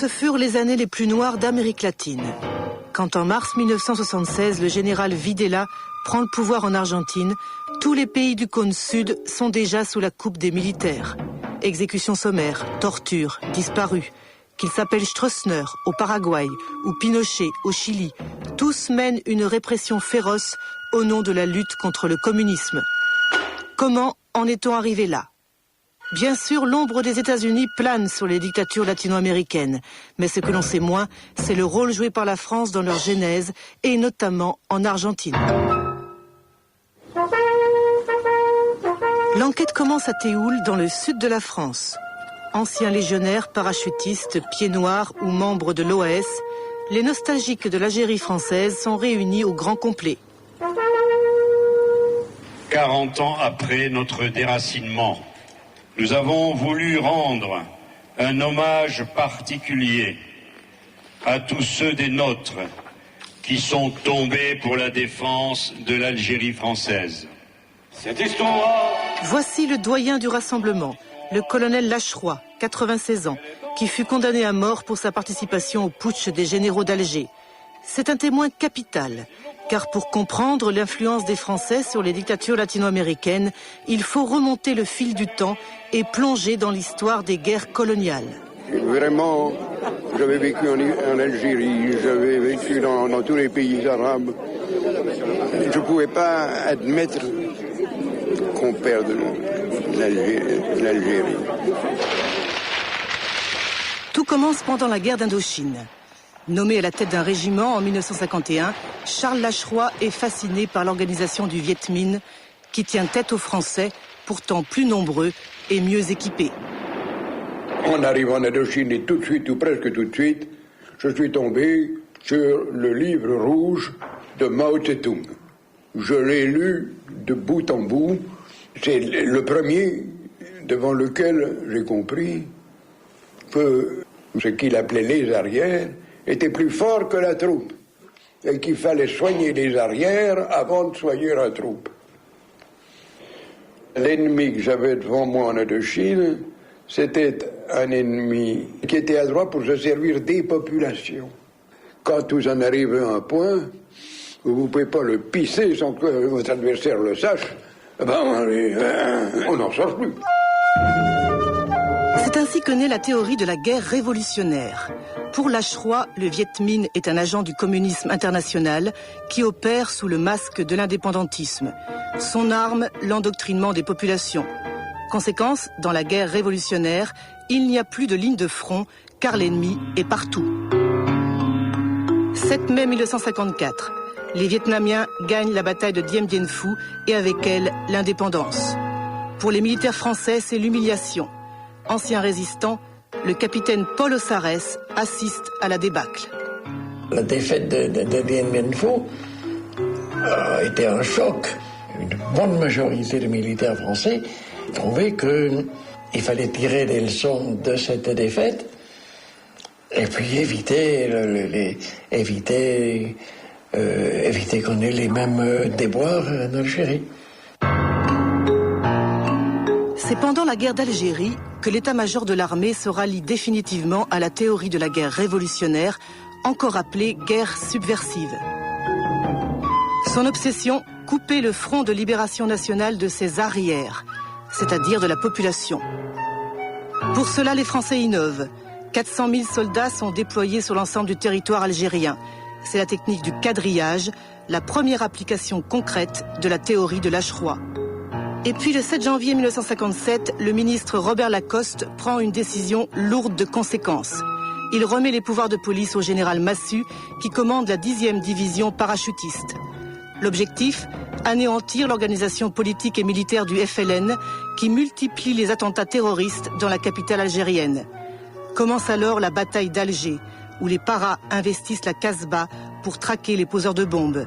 Ce furent les années les plus noires d'Amérique latine. Quand en mars 1976, le général Videla prend le pouvoir en Argentine, tous les pays du cône sud sont déjà sous la coupe des militaires. Exécutions sommaires, tortures, disparus. Qu'il s'appelle Stroessner au Paraguay ou Pinochet au Chili, tous mènent une répression féroce au nom de la lutte contre le communisme. Comment en est-on arrivé là ? Bien sûr, l'ombre des États-Unis plane sur les dictatures latino-américaines, mais ce que l'on sait moins, c'est le rôle joué par la France dans leur genèse, et notamment en Argentine. L'enquête commence à Théoul, dans le sud de la France. Anciens légionnaires, parachutistes, pieds noirs ou membres de l'OAS, les nostalgiques de l'Algérie française sont réunis au grand complet. 40 ans après notre déracinement, nous avons voulu rendre un hommage particulier à tous ceux des nôtres qui sont tombés pour la défense de l'Algérie française. Cette histoire... Voici le doyen du rassemblement, le colonel Lacheroy, 96 ans, qui fut condamné à mort pour sa participation au putsch des généraux d'Alger. C'est un témoin capital, car pour comprendre l'influence des Français sur les dictatures latino-américaines, il faut remonter le fil du temps et plonger dans l'histoire des guerres coloniales. Vraiment, j'avais vécu en Algérie, j'avais vécu dans tous les pays arabes. Je ne pouvais pas admettre qu'on perde l'Algérie. Tout commence pendant la guerre d'Indochine. Nommé à la tête d'un régiment en 1951, Charles Lacheroy est fasciné par l'organisation du Viet Minh, qui tient tête aux Français, pourtant plus nombreux et mieux équipés. En arrivant en Indochine, et tout de suite, ou presque tout de suite, je suis tombé sur le livre rouge de Mao Tse-tung. Je l'ai lu de bout en bout. C'est le premier devant lequel j'ai compris que ce qu'il appelait les arrières était plus fort que la troupe et qu'il fallait soigner les arrières avant de soigner la troupe. L'ennemi que j'avais devant moi en Indochine, c'était un ennemi qui était adroit pour se servir des populations. Quand vous en arrivez à un point, vous ne pouvez pas le pisser sans que votre adversaire le sache, on n'en sort plus. C'est ainsi que naît la théorie de la guerre révolutionnaire. Pour Lacheroy, le Viet Minh est un agent du communisme international qui opère sous le masque de l'indépendantisme. Son arme, l'endoctrinement des populations. Conséquence, dans la guerre révolutionnaire, il n'y a plus de ligne de front, car l'ennemi est partout. 7 mai 1954. Les Vietnamiens gagnent la bataille de Dien Bien Phu et avec elle l'indépendance. Pour les militaires français, c'est l'humiliation. Ancien résistant, le capitaine Paul Ossarès assiste à la débâcle. La défaite de Dien Bien Phu a été un choc. Une bonne majorité de militaires français trouvaient qu'il fallait tirer des leçons de cette défaite et puis éviter qu'on ait les mêmes déboires en Algérie. C'est pendant la guerre d'Algérie que l'état-major de l'armée se rallie définitivement à la théorie de la guerre révolutionnaire, encore appelée guerre subversive. Son obsession, couper le front de libération nationale de ses arrières, c'est-à-dire de la population. Pour cela, les Français innovent. 400 000 soldats sont déployés sur l'ensemble du territoire algérien. C'est la technique du quadrillage, la première application concrète de la théorie de Lacheroy. Et puis le 7 janvier 1957, le ministre Robert Lacoste prend une décision lourde de conséquences. Il remet les pouvoirs de police au général Massu, qui commande la 10e division parachutiste. L'objectif, anéantir l'organisation politique et militaire du FLN, qui multiplie les attentats terroristes dans la capitale algérienne. Commence alors la bataille d'Alger, où les paras investissent la Casbah pour traquer les poseurs de bombes.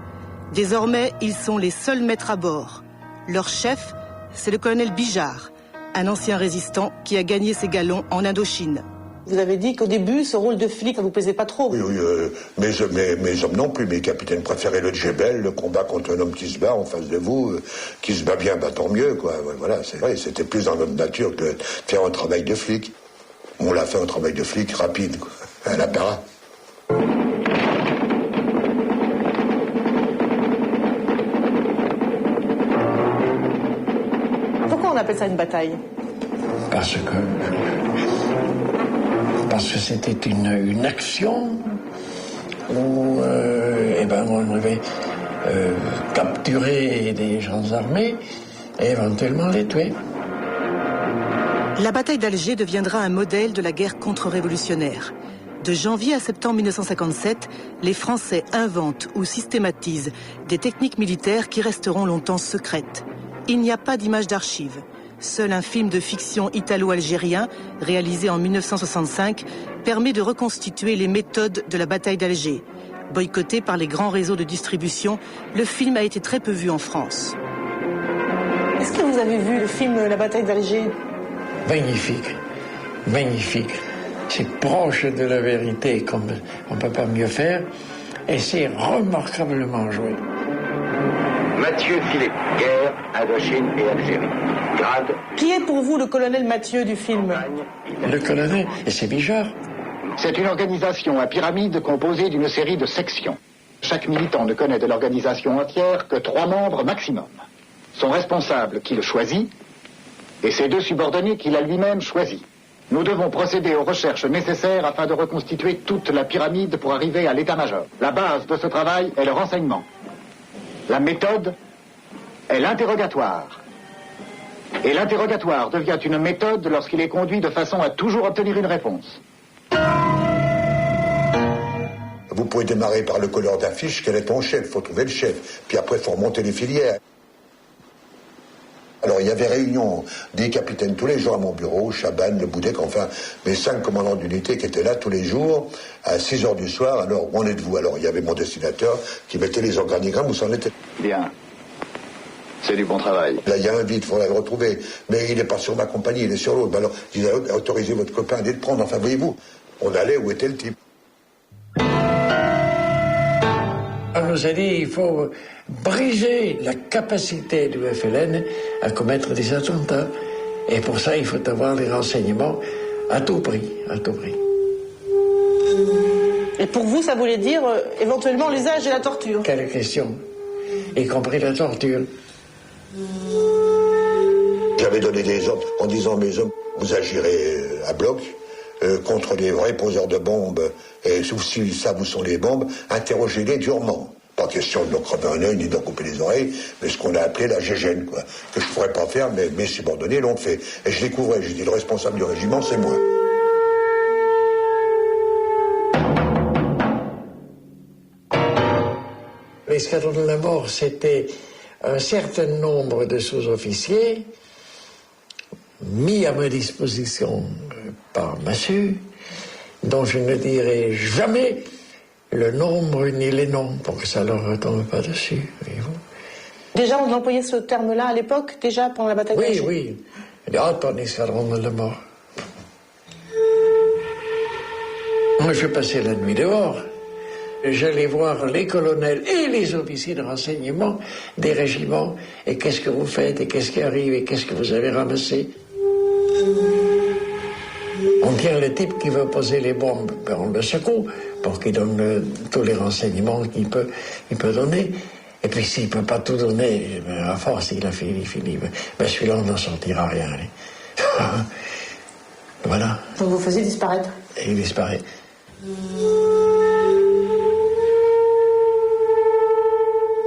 Désormais, ils sont les seuls maîtres à bord. Leur chef, c'est le colonel Bijard, un ancien résistant qui a gagné ses galons en Indochine. Vous avez dit qu'au début, ce rôle de flic, ça vous plaisait pas trop. Oui, mes hommes non plus. Mes capitaines préféraient le djebel, le combat contre un homme qui se bat en face de vous, qui se bat bien, tant mieux, quoi. Voilà, c'est vrai, c'était plus dans notre nature que de faire un travail de flic. On l'a fait un travail de flic rapide, quoi. à la para. Pourquoi on appelle ça une bataille? Parce que c'était une action où on avait capturé des gens armés et éventuellement les tuer. La bataille d'Alger deviendra un modèle de la guerre contre-révolutionnaire. De janvier à septembre 1957, les Français inventent ou systématisent des techniques militaires qui resteront longtemps secrètes. Il n'y a pas d'image d'archives. Seul un film de fiction italo-algérien, réalisé en 1965, permet de reconstituer les méthodes de la bataille d'Alger. Boycotté par les grands réseaux de distribution, le film a été très peu vu en France. Est-ce que vous avez vu le film La bataille d'Alger? Magnifique, magnifique. C'est proche de la vérité comme on ne peut pas mieux faire et c'est remarquablement joué. Mathieu Philippe, guerre, Indochine et Algérie. Grade. Qui est pour vous le colonel Mathieu du film? Le colonel, et c'est Bijard. C'est une organisation à pyramide composée d'une série de sections. Chaque militant ne connaît de l'organisation entière que 3 membres maximum. Son responsable qui le choisit et ses 2 subordonnés qu'il a lui-même choisis. Nous devons procéder aux recherches nécessaires afin de reconstituer toute la pyramide pour arriver à l'état-major. La base de ce travail est le renseignement. La méthode est l'interrogatoire. Et l'interrogatoire devient une méthode lorsqu'il est conduit de façon à toujours obtenir une réponse. Vous pouvez démarrer par le colleur d'affiche, quel est ton chef, il faut trouver le chef. Puis après, il faut remonter les filières. Alors, il y avait réunion des capitaines tous les jours à mon bureau, Chaban, Le Boudec, enfin, mes 5 commandants d'unité qui étaient là tous les jours, à 6 heures du soir. Alors, où en êtes-vous? Alors, il y avait mon destinateur qui mettait les organigrammes, où ça en était. Bien. C'est du bon travail. Là, il y a un vide, il faudra le retrouver. Mais il n'est pas sur ma compagnie, il est sur l'autre. Ben alors, je disais, autorisez votre copain à aller le prendre. Enfin, voyez-vous, on allait où était le type. On nous a dit qu'il faut briser la capacité du FLN à commettre des attentats. Et pour ça, il faut avoir des renseignements à tout prix, à tout prix. Et pour vous, ça voulait dire éventuellement l'usage de la torture? Quelle question, y compris la torture. J'avais donné des ordres en disant, mes hommes, vous agirez à bloc contre les vrais poseurs de bombes, et si ça vous sont les bombes, interrogez-les durement. Pas question de leur crever un œil ni d'en couper les oreilles, mais ce qu'on a appelé la gégène, quoi. Que je ne pourrais pas faire, mais mes subordonnés l'ont fait. Et je découvrais, j'ai dit, le responsable du régiment, c'est moi. L'escadron de la mort, c'était un certain nombre de sous-officiers mis à ma disposition par Massu, dont je ne dirai jamais le nombre ni les noms, pour que ça ne leur retombe pas dessus, voyez-vous. Déjà, on employait ce terme-là à l'époque, déjà pendant la bataille d'Alger? Oui, oui. Ah, ton escadron de la mort. Moi, je passais la nuit dehors. J'allais voir les colonels et les officiers de renseignement des régiments. Et qu'est-ce que vous faites? Et qu'est-ce qui arrive? Et qu'est-ce que vous avez ramassé? On tient le type qui veut poser les bombes, ben on le secoue pour qu'il donne tous les renseignements qu'il peut donner. Et puis s'il ne peut pas tout donner, ben à force, il finit. Ben celui-là, on n'en sortira rien. Voilà. Donc vous faisiez disparaître? Et il disparaît.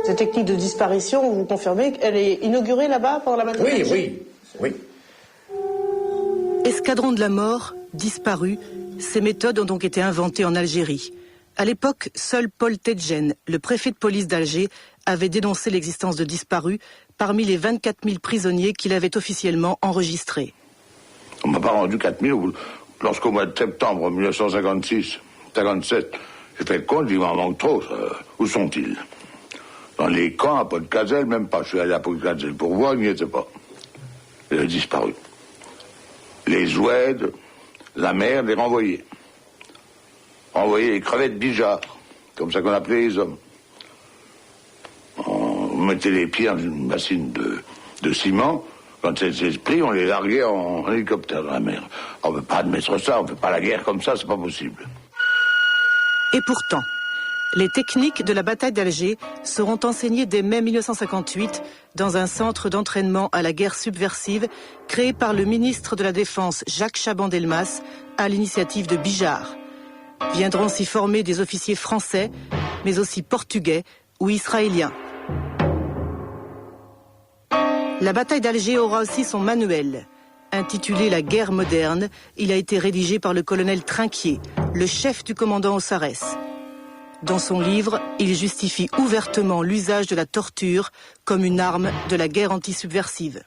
Cette technique de disparition, vous confirmez qu'elle est inaugurée là-bas pendant la bataille d'Alger? Oui. Escadron de la mort, disparu, ces méthodes ont donc été inventées en Algérie. À l'époque, seul Paul Tedjen, le préfet de police d'Alger, avait dénoncé l'existence de disparus parmi les 24 000 prisonniers qu'il avait officiellement enregistrés. On m'a pas rendu 4 000 lorsqu'au mois de septembre 1956, 57, j'ai fait le compte, il m'en manque trop. Où sont-ils? Dans les camps, à Port-de-Cazel, même pas. Je suis allé à Port-de-Cazel pour voir, il n'y était pas. Il a disparu. Les ouèdes, la mer, les renvoyés. Renvoyer les crevettes Bijard, comme ça qu'on appelait les hommes. On mettait les pieds dans une bassine de ciment. Quand c'était pris, on les larguait en hélicoptère dans la mer. On ne veut pas admettre ça, on ne fait pas la guerre comme ça, c'est pas possible. Et pourtant, les techniques de la bataille d'Alger seront enseignées dès mai 1958 dans un centre d'entraînement à la guerre subversive créé par le ministre de la Défense Jacques Chaban-Delmas à l'initiative de Bijard. Viendront s'y former des officiers français, mais aussi portugais ou israéliens. La bataille d'Alger aura aussi son manuel. Intitulé La guerre moderne, il a été rédigé par le colonel Trinquier, le chef du commandant Ossarès. Dans son livre, il justifie ouvertement l'usage de la torture comme une arme de la guerre antisubversive.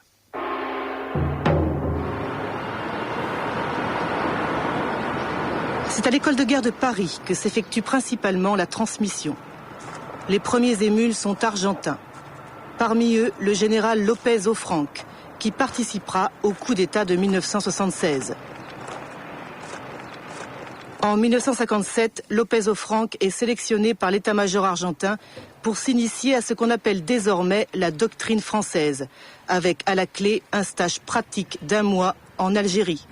C'est à l'école de guerre de Paris que s'effectue principalement la transmission. Les premiers émules sont argentins. Parmi eux, le général López Offranc, qui participera au coup d'État de 1976. En 1957, López Offranc est sélectionné par l'état-major argentin pour s'initier à ce qu'on appelle désormais la doctrine française, avec à la clé un stage pratique d'1 mois en Algérie.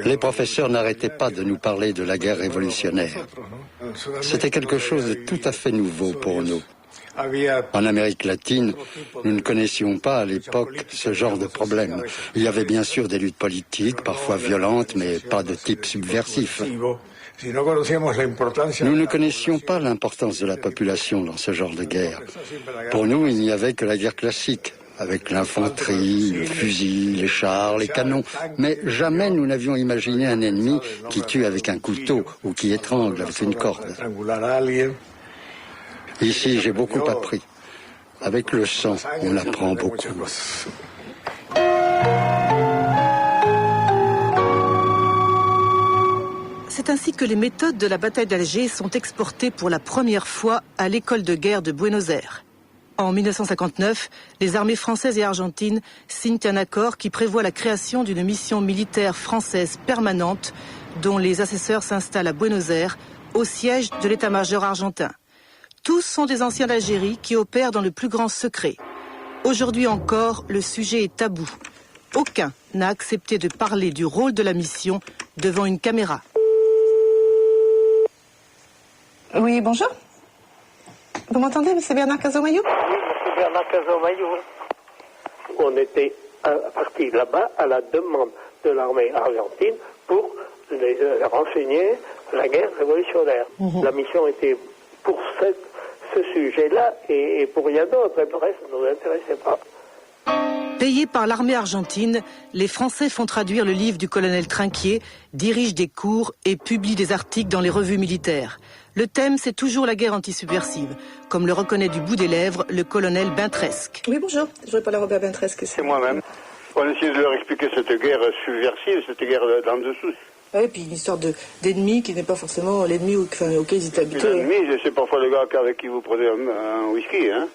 Les professeurs n'arrêtaient pas de nous parler de la guerre révolutionnaire. C'était quelque chose de tout à fait nouveau pour nous. En Amérique latine, nous ne connaissions pas à l'époque ce genre de problème. Il y avait bien sûr des luttes politiques, parfois violentes, mais pas de type subversif. Nous ne connaissions pas l'importance de la population dans ce genre de guerre. Pour nous, il n'y avait que la guerre classique, avec l'infanterie, le fusil, les chars, les canons. Mais jamais nous n'avions imaginé un ennemi qui tue avec un couteau ou qui étrangle avec une corde. Ici, j'ai beaucoup appris. Avec le sang, on apprend beaucoup. C'est ainsi que les méthodes de la bataille d'Alger sont exportées pour la première fois à l'école de guerre de Buenos Aires. En 1959, les armées françaises et argentines signent un accord qui prévoit la création d'une mission militaire française permanente dont les assesseurs s'installent à Buenos Aires, au siège de l'état-major argentin. Tous sont des anciens d'Algérie qui opèrent dans le plus grand secret. Aujourd'hui encore, le sujet est tabou. Aucun n'a accepté de parler du rôle de la mission devant une caméra. Oui, bonjour. Vous m'entendez, M. Bernard Cazomayou? Oui, M. Bernard Cazomayou. On était parti là-bas à la demande de l'armée argentine pour les renseigner la guerre révolutionnaire. La mission était pour ce sujet-là et pour rien d'autre. Le reste ne nous intéressait pas. Payés par l'armée argentine, les Français font traduire le livre du colonel Trinquier, dirigent des cours et publient des articles dans les revues militaires. Le thème, c'est toujours la guerre antisubversive, comme le reconnaît du bout des lèvres le colonel Bintresque. Oui, bonjour. Je voudrais parler à Robert Bintresque. C'est moi-même. On essaie de leur expliquer cette guerre subversive, cette guerre d'en dessous. Oui, et puis une histoire d'ennemi qui n'est pas forcément l'ennemi auquel ils étaient habitués. L'ennemi, c'est parfois le gars avec qui vous prenez un whisky, hein.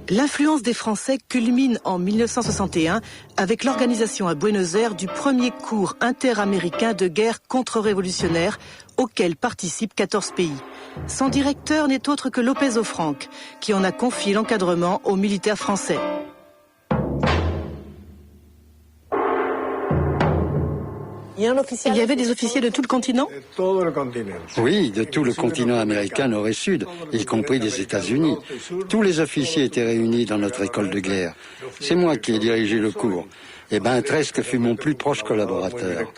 L'influence des Français culmine en 1961 avec l'organisation à Buenos Aires du premier cours interaméricain de guerre contre-révolutionnaire auquel participent 14 pays. Son directeur n'est autre que López Offranc, qui en a confié l'encadrement aux militaires français. Il y avait des officiers de tout le continent? Oui, de tout le continent américain nord et sud, y compris des États-Unis. Tous les officiers étaient réunis dans notre école de guerre. C'est moi qui ai dirigé le cours. Et Bintresque fut mon plus proche collaborateur.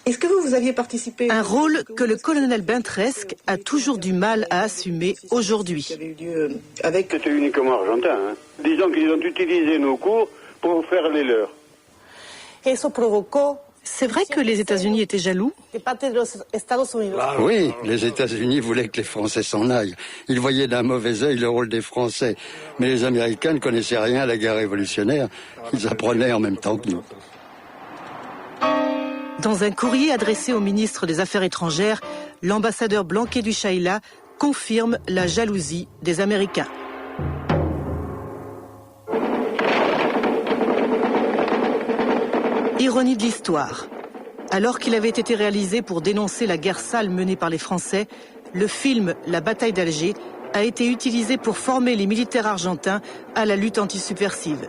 Est-ce que vous aviez participé? Un rôle que le colonel Bintresque a toujours du mal à assumer aujourd'hui. C'était uniquement argentin. Hein. Disons qu'ils ont utilisé nos cours pour faire les leurs. C'est vrai que les États-Unis étaient jaloux? Oui, les États-Unis voulaient que les Français s'en aillent. Ils voyaient d'un mauvais œil le rôle des Français. Mais les Américains ne connaissaient rien à la guerre révolutionnaire. Ils apprenaient en même temps que nous. Dans un courrier adressé au ministre des Affaires étrangères, l'ambassadeur Blanquet du Chayla confirme la jalousie des Américains. Ironie de l'histoire. Alors qu'il avait été réalisé pour dénoncer la guerre sale menée par les Français, le film La bataille d'Alger a été utilisé pour former les militaires argentins à la lutte antisubversive.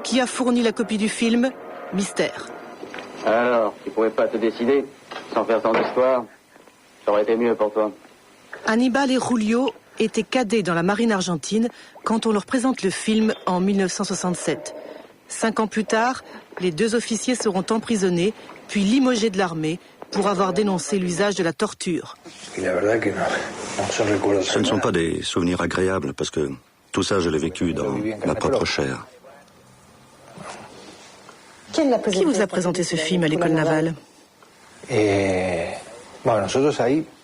Qui a fourni la copie du film? Mystère. Alors, tu pouvais pas te décider sans faire tant d'histoire? Ça aurait été mieux pour toi. Hannibal et Julio étaient cadets dans la marine argentine quand on leur présente le film en 1967. 5 ans plus tard, les 2 officiers seront emprisonnés, puis limogés de l'armée pour avoir dénoncé l'usage de la torture. Ce ne sont pas des souvenirs agréables parce que tout ça, je l'ai vécu dans ma propre chair. Qui vous a présenté ce film à l'école navale?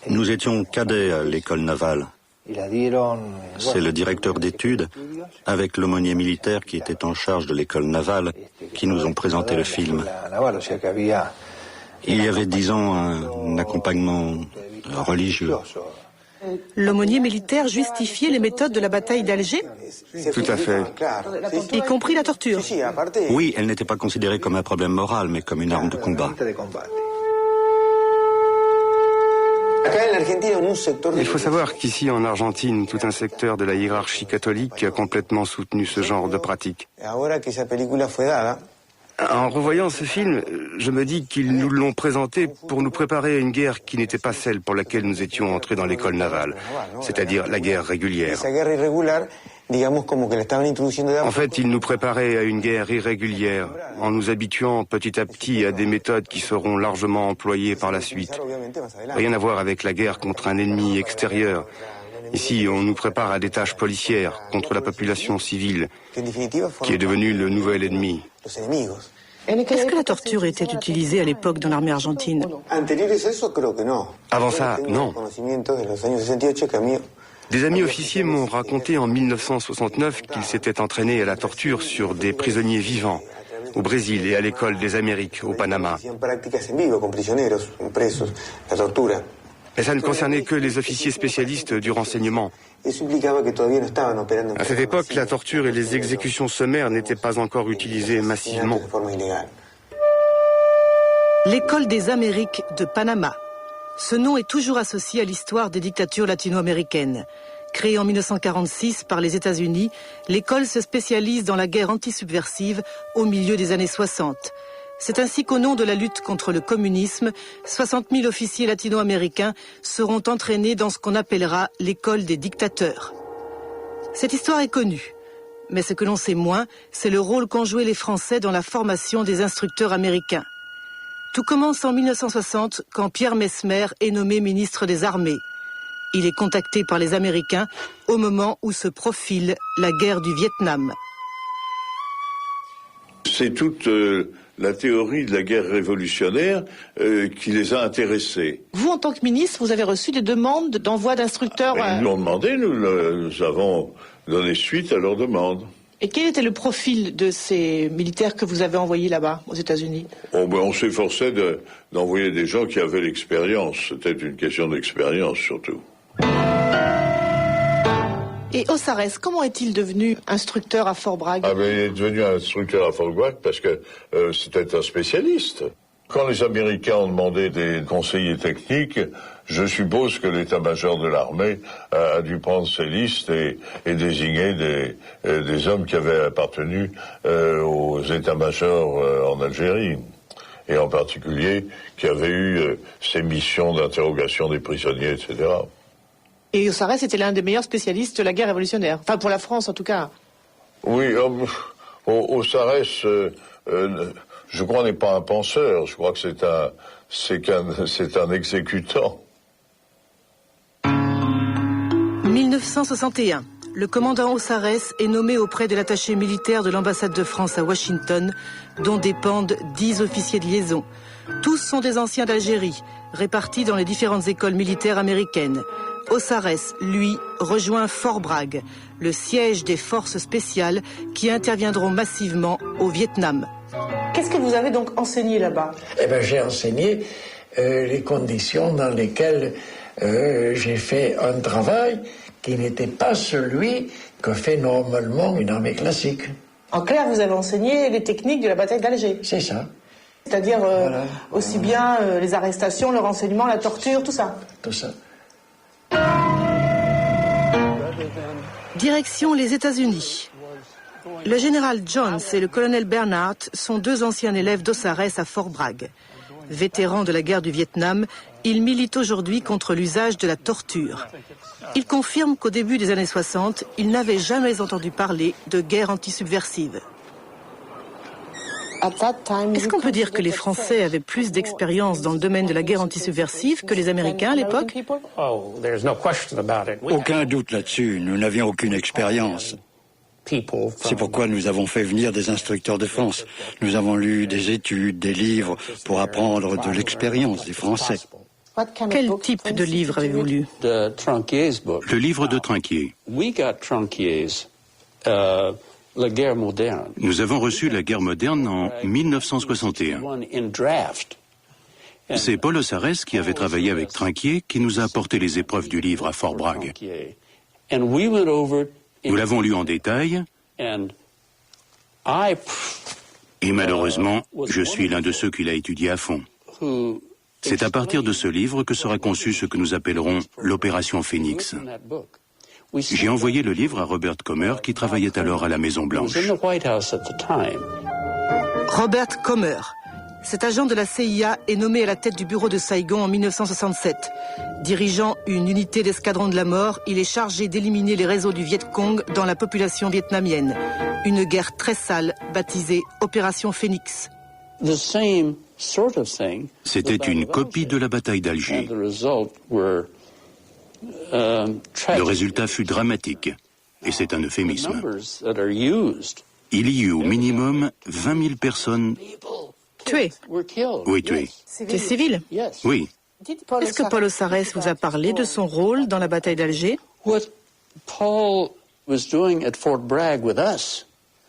Nous étions cadets à l'école navale. C'est le directeur d'études, avec l'aumônier militaire qui était en charge de l'école navale, qui nous ont présenté le film. Il y avait, disons, un accompagnement religieux. L'aumônier militaire justifiait les méthodes de la bataille d'Alger? Tout à fait. Y compris la torture? Oui, elle n'était pas considérée comme un problème moral, mais comme une arme de combat. Il faut savoir qu'ici, en Argentine, tout un secteur de la hiérarchie catholique a complètement soutenu ce genre de pratique. En revoyant ce film, je me dis qu'ils nous l'ont présenté pour nous préparer à une guerre qui n'était pas celle pour laquelle nous étions entrés dans l'école navale, c'est-à-dire la guerre régulière. En fait, ils nous préparaient à une guerre irrégulière, en nous habituant petit à petit à des méthodes qui seront largement employées par la suite. Rien à voir avec la guerre contre un ennemi extérieur. Ici, on nous prépare à des tâches policières contre la population civile, qui est devenue le nouvel ennemi. Est-ce que la torture était utilisée à l'époque dans l'armée argentine? Avant ça, non. Des amis officiers m'ont raconté en 1969 qu'ils s'étaient entraînés à la torture sur des prisonniers vivants, au Brésil et à l'école des Amériques, au Panama. Mais ça ne concernait que les officiers spécialistes du renseignement. À cette époque, la torture et les exécutions sommaires n'étaient pas encore utilisées massivement. L'école des Amériques de Panama. Ce nom est toujours associé à l'histoire des dictatures latino-américaines. Créée en 1946 par les États-Unis, l'école se spécialise dans la guerre antisubversive au milieu des années 60. C'est ainsi qu'au nom de la lutte contre le communisme, 60 000 officiers latino-américains seront entraînés dans ce qu'on appellera l'école des dictateurs. Cette histoire est connue, mais ce que l'on sait moins, c'est le rôle qu'ont joué les Français dans la formation des instructeurs américains. Tout commence en 1960 quand Pierre Messmer est nommé ministre des Armées. Il est contacté par les Américains au moment où se profile la guerre du Vietnam. C'est toute la théorie de la guerre révolutionnaire qui les a intéressés. Vous, en tant que ministre, vous avez reçu des demandes d'envoi d'instructeurs? Ils nous l'ont demandé, nous avons donné suite à leurs demandes. Et quel était le profil de ces militaires que vous avez envoyés là-bas, aux États-Unis? On s'efforçait d'envoyer des gens qui avaient l'expérience. C'était une question d'expérience, surtout. Et Ossarès, comment est-il devenu instructeur à Fort Bragg? Il est devenu instructeur à Fort Bragg parce que c'était un spécialiste. Quand les Américains ont demandé des conseillers techniques, je suppose que l'état-major de l'armée a dû prendre ses listes et désigner des hommes qui avaient appartenu aux états-majors en Algérie, et en particulier qui avaient eu ces missions d'interrogation des prisonniers, etc. Et Ossarès était l'un des meilleurs spécialistes de la guerre révolutionnaire, enfin pour la France en tout cas. Oui, Ossarès, je crois, n'est pas un penseur, je crois que c'est un exécutant. 1961. Le commandant Ossarès est nommé auprès de l'attaché militaire de l'ambassade de France à Washington, dont dépendent 10 officiers de liaison. Tous sont des anciens d'Algérie, répartis dans les différentes écoles militaires américaines. Ossarès, lui, rejoint Fort Bragg, le siège des forces spéciales qui interviendront massivement au Vietnam. Qu'est-ce que vous avez donc enseigné là-bas? J'ai enseigné les conditions dans lesquelles j'ai fait un travail qui n'était pas celui que fait normalement une armée classique. En clair, vous avez enseigné les techniques de la bataille d'Alger? C'est ça. C'est-à-dire voilà. Aussi bien les arrestations, le renseignement, la torture, tout ça? Tout ça. Direction les États-Unis. Le général Jones et le colonel Bernhardt sont deux anciens élèves d'Osarès à Fort Bragg. Vétérans de la guerre du Vietnam, ils militent aujourd'hui contre l'usage de la torture. Ils confirment qu'au début des années 60, ils n'avaient jamais entendu parler de guerre antisubversive. Est-ce qu'on peut dire que les Français avaient plus d'expérience dans le domaine de la guerre antisubversive que les Américains à l'époque? Aucun doute là-dessus, nous n'avions aucune expérience. C'est pourquoi nous avons fait venir des instructeurs de France. Nous avons lu des études, des livres pour apprendre de l'expérience des Français. Quel type de livre avez-vous lu? Le livre de Trinquier. La guerre moderne. Nous avons reçu la guerre moderne en 1961. C'est Paul Osarès qui avait travaillé avec Trinquier qui nous a apporté les épreuves du livre à Fort Bragg. Nous l'avons lu en détail et malheureusement, je suis l'un de ceux qui l'a étudié à fond. C'est à partir de ce livre que sera conçu ce que nous appellerons l'opération Phoenix. J'ai envoyé le livre à Robert Comer qui travaillait alors à la Maison-Blanche. Robert Comer, cet agent de la CIA est nommé à la tête du bureau de Saigon en 1967. Dirigeant une unité d'escadron de la mort, il est chargé d'éliminer les réseaux du Viet Cong dans la population vietnamienne. Une guerre très sale baptisée Opération Phoenix. C'était une copie de la bataille d'Alger. Le résultat fut dramatique, et c'est un euphémisme. Il y eut au minimum 20 000 personnes tuées. Oui, tuées. Des civils? Oui. Est-ce que Paul Osarès vous a parlé de son rôle dans la bataille d'Alger?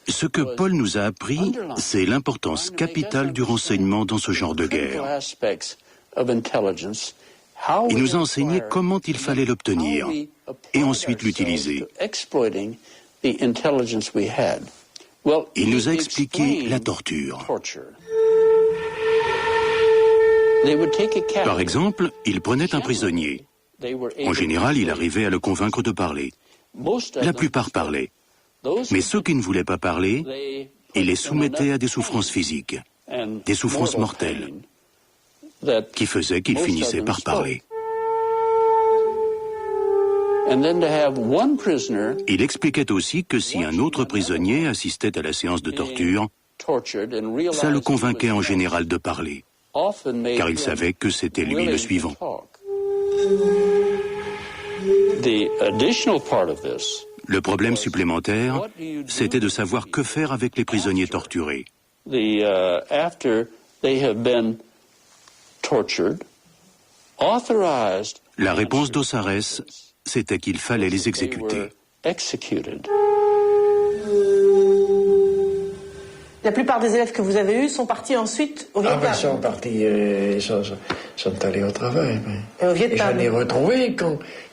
Ce que Paul nous a appris, c'est l'importance capitale du renseignement dans ce genre de guerre. Il nous a enseigné comment il fallait l'obtenir et ensuite l'utiliser. Il nous a expliqué la torture. Par exemple, il prenait un prisonnier. En général, il arrivait à le convaincre de parler. La plupart parlaient. Mais ceux qui ne voulaient pas parler, il les soumettait à des souffrances physiques, des souffrances mortelles, qui faisaient qu'ils finissaient par parler. Il expliquait aussi que si un autre prisonnier assistait à la séance de torture, ça le convainquait en général de parler, car il savait que c'était lui le suivant. Le problème supplémentaire, c'était de savoir que faire avec les prisonniers torturés. La réponse d'Osarès, c'était qu'il fallait les exécuter. La plupart des élèves que vous avez eus sont partis ensuite au Vietnam. Ils sont partis, sont allés au travail. Et au Vietnam. J'en ai retrouvé,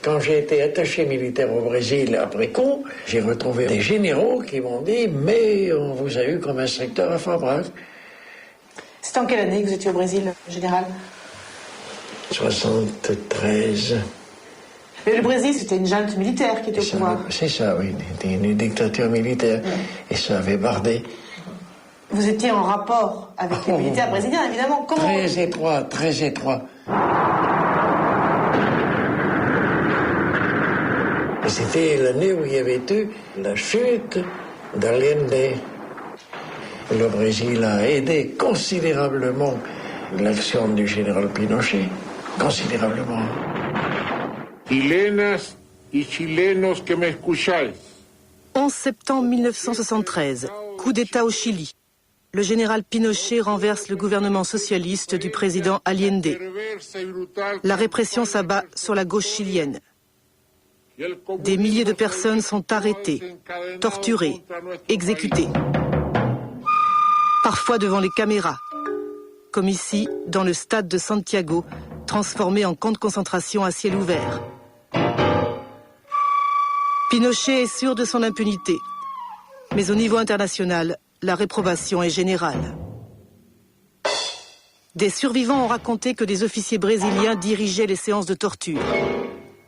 quand j'ai été attaché militaire au Brésil après coup, j'ai retrouvé des généraux qui m'ont dit « mais on vous a eu comme instructeur à Fort Bragg ». C'était en quelle année que vous étiez au Brésil, général? 73. Mais le Brésil, c'était une junte militaire qui était au pouvoir. C'est ça, oui, une dictature militaire. Et ça avait bardé. Vous étiez en rapport avec les militaires brésiliens, évidemment. Comment... Très étroit, très étroit. C'était l'année où il y avait eu la chute d'Allende. Le Brésil a aidé considérablement l'action du général Pinochet. Considérablement. Chilenas y chilenos que me escucháis. 11 septembre 1973, coup d'État au Chili. Le général Pinochet renverse le gouvernement socialiste du président Allende. La répression s'abat sur la gauche chilienne. Des milliers de personnes sont arrêtées, torturées, exécutées. Parfois devant les caméras, comme ici, dans le stade de Santiago, transformé en camp de concentration à ciel ouvert. Pinochet est sûr de son impunité. Mais au niveau international, la réprobation est générale. Des survivants ont raconté que des officiers brésiliens dirigeaient les séances de torture.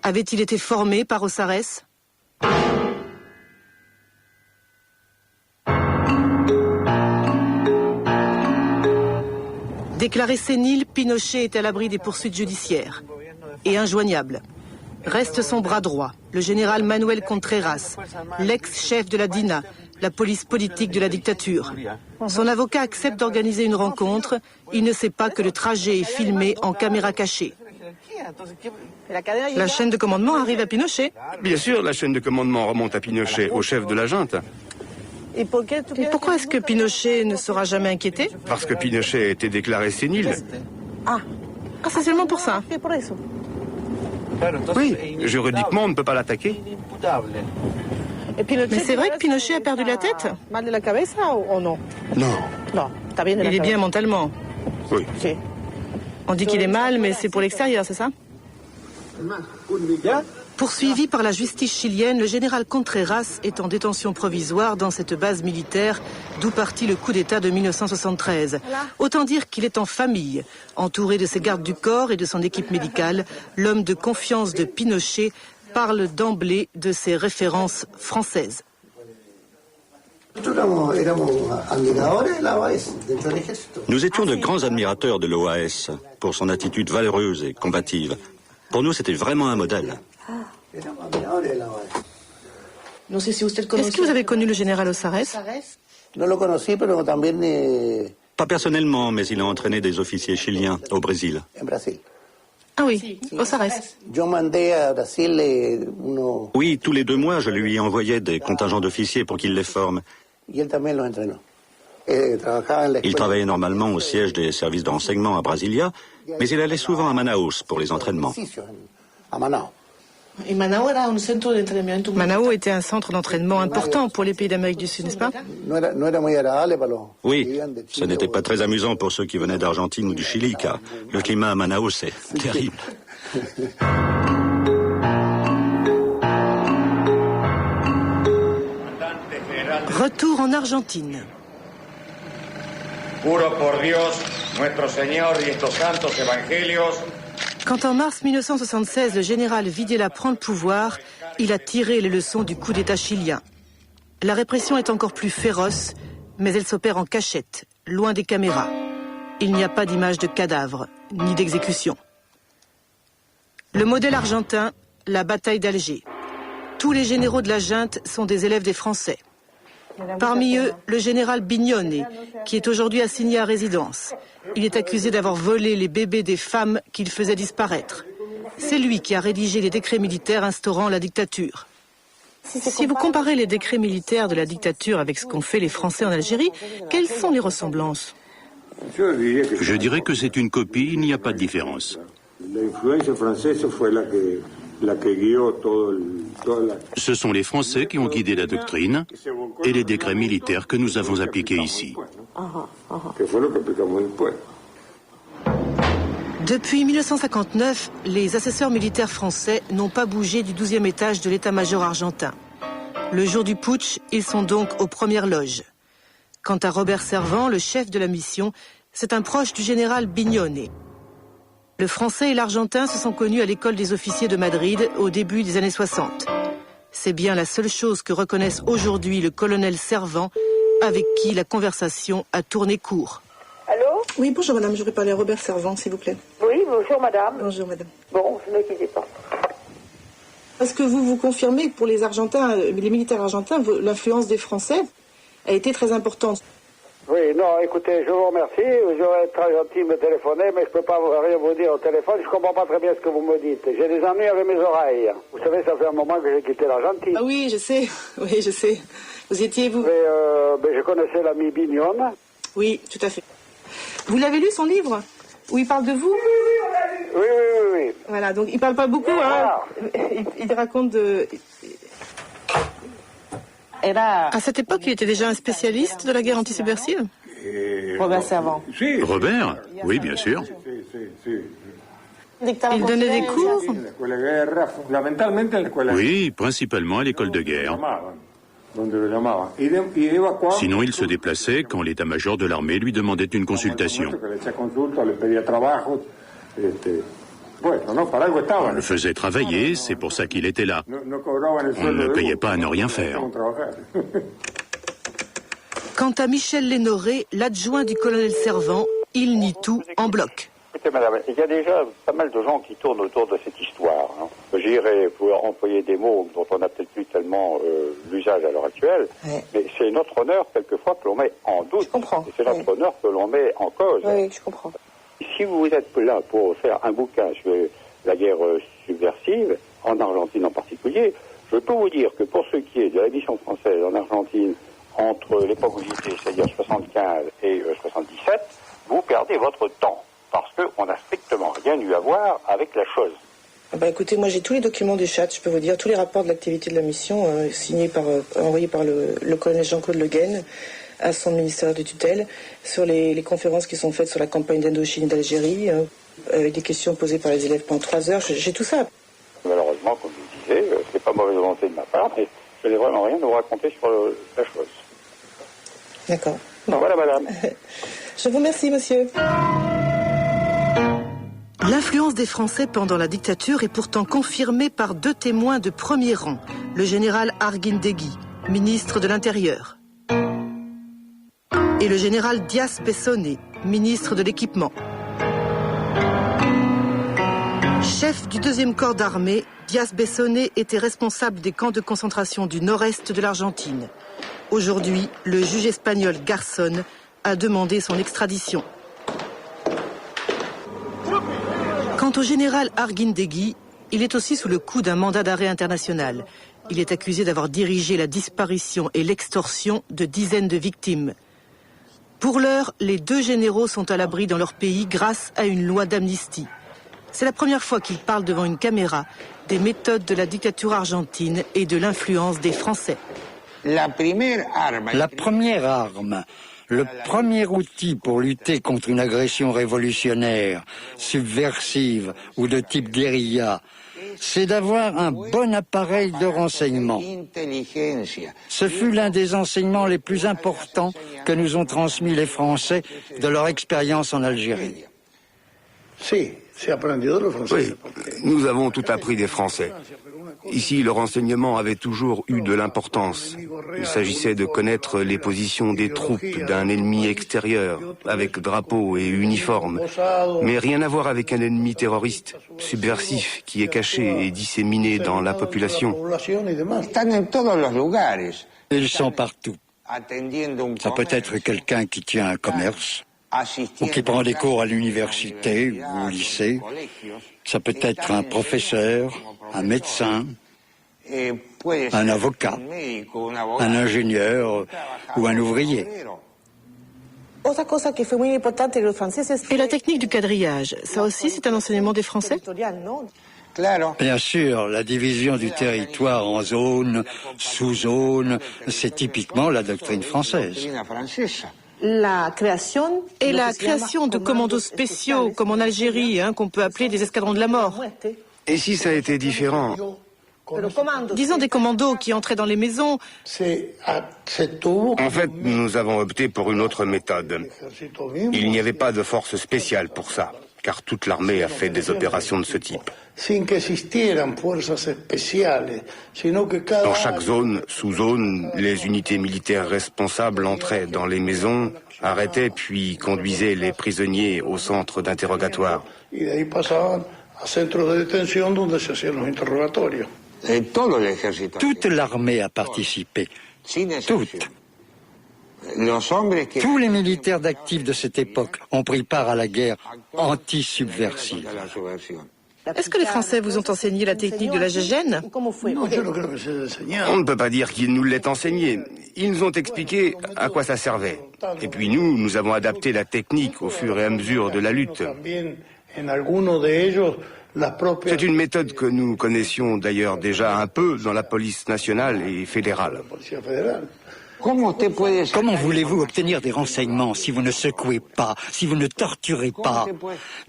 Avait-il été formé par Osarès ? Déclaré sénile, Pinochet est à l'abri des poursuites judiciaires. Et injoignable. Reste son bras droit, le général Manuel Contreras, l'ex-chef de la DINA, la police politique de la dictature. Son avocat accepte d'organiser une rencontre. Il ne sait pas que le trajet est filmé en caméra cachée. La chaîne de commandement arrive à Pinochet. Bien sûr, la chaîne de commandement remonte à Pinochet, au chef de la junte. Et pourquoi est-ce que Pinochet ne sera jamais inquiété? Parce que Pinochet a été déclaré sénile. Ah, c'est seulement pour ça. Oui, juridiquement, on ne peut pas l'attaquer. Mais c'est vrai que Pinochet a perdu la tête? Non. Il est bien mentalement. Oui. On dit qu'il est mal, mais c'est pour l'extérieur, c'est ça? Poursuivi par la justice chilienne, le général Contreras est en détention provisoire dans cette base militaire, d'où partit le coup d'État de 1973. Autant dire qu'il est en famille. Entouré de ses gardes du corps et de son équipe médicale, l'homme de confiance de Pinochet parle d'emblée de ses références françaises. Nous étions de grands admirateurs de l'OAS pour son attitude valeureuse et combative. Pour nous, c'était vraiment un modèle. Est-ce que vous avez connu le général Ossarès? Pas personnellement, mais il a entraîné des officiers chiliens au Brésil. Ah oui, Ossarès. Oui, tous les 2 mois, je lui envoyais des contingents d'officiers pour qu'il les forme. Il travaillait normalement au siège des services de renseignement à Brasilia, mais il allait souvent à Manaus pour les entraînements. Manao était un centre d'entraînement important pour les pays d'Amérique du Sud, n'est-ce pas? Oui, ce n'était pas très amusant pour ceux qui venaient d'Argentine ou du Chili, car le climat à Manaus est terrible. Retour en Argentine. Quand en mars 1976, le général Videla prend le pouvoir, il a tiré les leçons du coup d'État chilien. La répression est encore plus féroce, mais elle s'opère en cachette, loin des caméras. Il n'y a pas d'image de cadavres, ni d'exécution. Le modèle argentin, la bataille d'Alger. Tous les généraux de la junte sont des élèves des Français. Parmi eux, le général Bignone, qui est aujourd'hui assigné à résidence. Il est accusé d'avoir volé les bébés des femmes qu'il faisait disparaître. C'est lui qui a rédigé les décrets militaires instaurant la dictature. Si vous comparez les décrets militaires de la dictature avec ce qu'ont fait les Français en Algérie, quelles sont les ressemblances? Je dirais que c'est une copie, il n'y a pas de différence. Ce sont les Français qui ont guidé la doctrine et les décrets militaires que nous avons appliqués ici. Depuis 1959, les assesseurs militaires français n'ont pas bougé du 12e étage de l'état-major argentin. Le jour du putsch, ils sont donc aux premières loges. Quant à Robert Servan, le chef de la mission, c'est un proche du général Bignone. Le français et l'argentin se sont connus à l'école des officiers de Madrid au début des années 60. C'est bien la seule chose que reconnaissent aujourd'hui le colonel Servan, avec qui la conversation a tourné court. Allô? Oui, bonjour madame, je voudrais parler à Robert Servan, s'il vous plaît. Oui, bonjour madame. Bonjour madame. Bon, ne quittez pas. Est-ce que vous confirmez que pour les Argentins, les militaires argentins, l'influence des Français a été très importante? Oui, non, écoutez, je vous remercie. J'aurais très gentil de me téléphoner, mais je peux pas rien vous dire au téléphone. Je comprends pas très bien ce que vous me dites. J'ai des ennuis avec mes oreilles. Vous savez, ça fait un moment que j'ai quitté l'Argentine. Ah oui, je sais. Oui, je sais. Vous étiez, vous? Je connaissais l'ami Bignone. Oui, tout à fait. Vous l'avez lu, son livre? Où il parle de vous? Oui. Voilà, donc il parle pas beaucoup, hein. Il raconte de... À cette époque, il était déjà un spécialiste de la guerre antisubversive? Robert Servan. Robert? Oui, bien sûr. Il donnait des cours? Oui, principalement à l'école de guerre. Sinon, il se déplaçait quand l'état-major de l'armée lui demandait une consultation. On le faisait travailler, c'est pour ça qu'il était là. On ne payait pas à ne rien faire. Quant à Michel Lénoré, l'adjoint du colonel Servan, il nie tout en bloc. Écoutez, madame, il y a déjà pas mal de gens qui tournent autour de cette histoire. Je dirais, pour employer des mots dont on n'a peut-être plus tellement l'usage à l'heure actuelle, mais c'est notre honneur, quelquefois, que l'on met en doute. Je comprends. Et c'est notre honneur que l'on met en cause. Oui, je comprends. Si vous êtes là pour faire un bouquin sur la guerre subversive, en Argentine en particulier, je peux vous dire que pour ce qui est de la mission française en Argentine, entre l'époque où j'étais, c'est-à-dire 75 et 77, vous perdez votre temps. Parce qu'on n'a strictement rien eu à voir avec la chose. Écoutez, moi j'ai tous les documents du chat, je peux vous dire, tous les rapports de l'activité de la mission, envoyés par le colonel Jean-Claude Le Guen à son ministère de tutelle, sur les conférences qui sont faites sur la campagne d'Indochine et d'Algérie, avec des questions posées par les élèves pendant 3 heures, j'ai tout ça. Malheureusement, comme je le disais, c'est pas mauvaise volonté de ma part, mais je n'ai vraiment rien à vous raconter sur la chose. D'accord. Bon. Voilà, madame. Je vous remercie, monsieur. L'influence des Français pendant la dictature est pourtant confirmée par 2 témoins de premier rang. Le général Arguindegui, ministre de l'Intérieur, et le général Diaz Bessone, ministre de l'Équipement. Chef du 2e corps d'armée, Diaz Bessone était responsable des camps de concentration du nord-est de l'Argentine. Aujourd'hui, le juge espagnol Garzón a demandé son extradition. Quant au général Arguindegui, il est aussi sous le coup d'un mandat d'arrêt international. Il est accusé d'avoir dirigé la disparition et l'extorsion de dizaines de victimes. Pour l'heure, les 2 généraux sont à l'abri dans leur pays grâce à une loi d'amnistie. C'est la première fois qu'ils parlent devant une caméra des méthodes de la dictature argentine et de l'influence des Français. La première arme, le premier outil pour lutter contre une agression révolutionnaire, subversive ou de type guérilla, c'est d'avoir un bon appareil de renseignement. Ce fut l'un des enseignements les plus importants que nous ont transmis les Français de leur expérience en Algérie. Oui, nous avons tout appris des Français. Ici, le renseignement avait toujours eu de l'importance. Il s'agissait de connaître les positions des troupes d'un ennemi extérieur, avec drapeau et uniforme. Mais rien à voir avec un ennemi terroriste, subversif, qui est caché et disséminé dans la population. Ils sont partout. Ça peut être quelqu'un qui tient un commerce, ou qui prend des cours à l'université ou au lycée. Ça peut être un professeur, un médecin, un avocat, un ingénieur ou un ouvrier. Et la technique du quadrillage, ça aussi c'est un enseignement des Français ? Bien sûr, la division du territoire en zones, sous-zones, c'est typiquement la doctrine française. Et la création de commandos spéciaux, comme en Algérie, qu'on peut appeler des escadrons de la mort. Et si ça a été différent ? Disons des commandos qui entraient dans les maisons. En fait, nous avons opté pour une autre méthode. Il n'y avait pas de force spéciale pour ça, car toute l'armée a fait des opérations de ce type. Dans chaque zone, sous-zone, les unités militaires responsables entraient dans les maisons, arrêtaient puis conduisaient les prisonniers au centre d'interrogatoire. Toute l'armée a participé. Toute. Tous les militaires d'actifs de cette époque ont pris part à la guerre anti-subversive. Est-ce que les Français vous ont enseigné la technique de la gégène ? On ne peut pas dire qu'ils nous l'aient enseigné. Ils nous ont expliqué à quoi ça servait. Et puis nous avons adapté la technique au fur et à mesure de la lutte. C'est une méthode que nous connaissions d'ailleurs déjà un peu dans la police nationale et fédérale. Comment voulez-vous obtenir des renseignements si vous ne secouez pas, si vous ne torturez pas?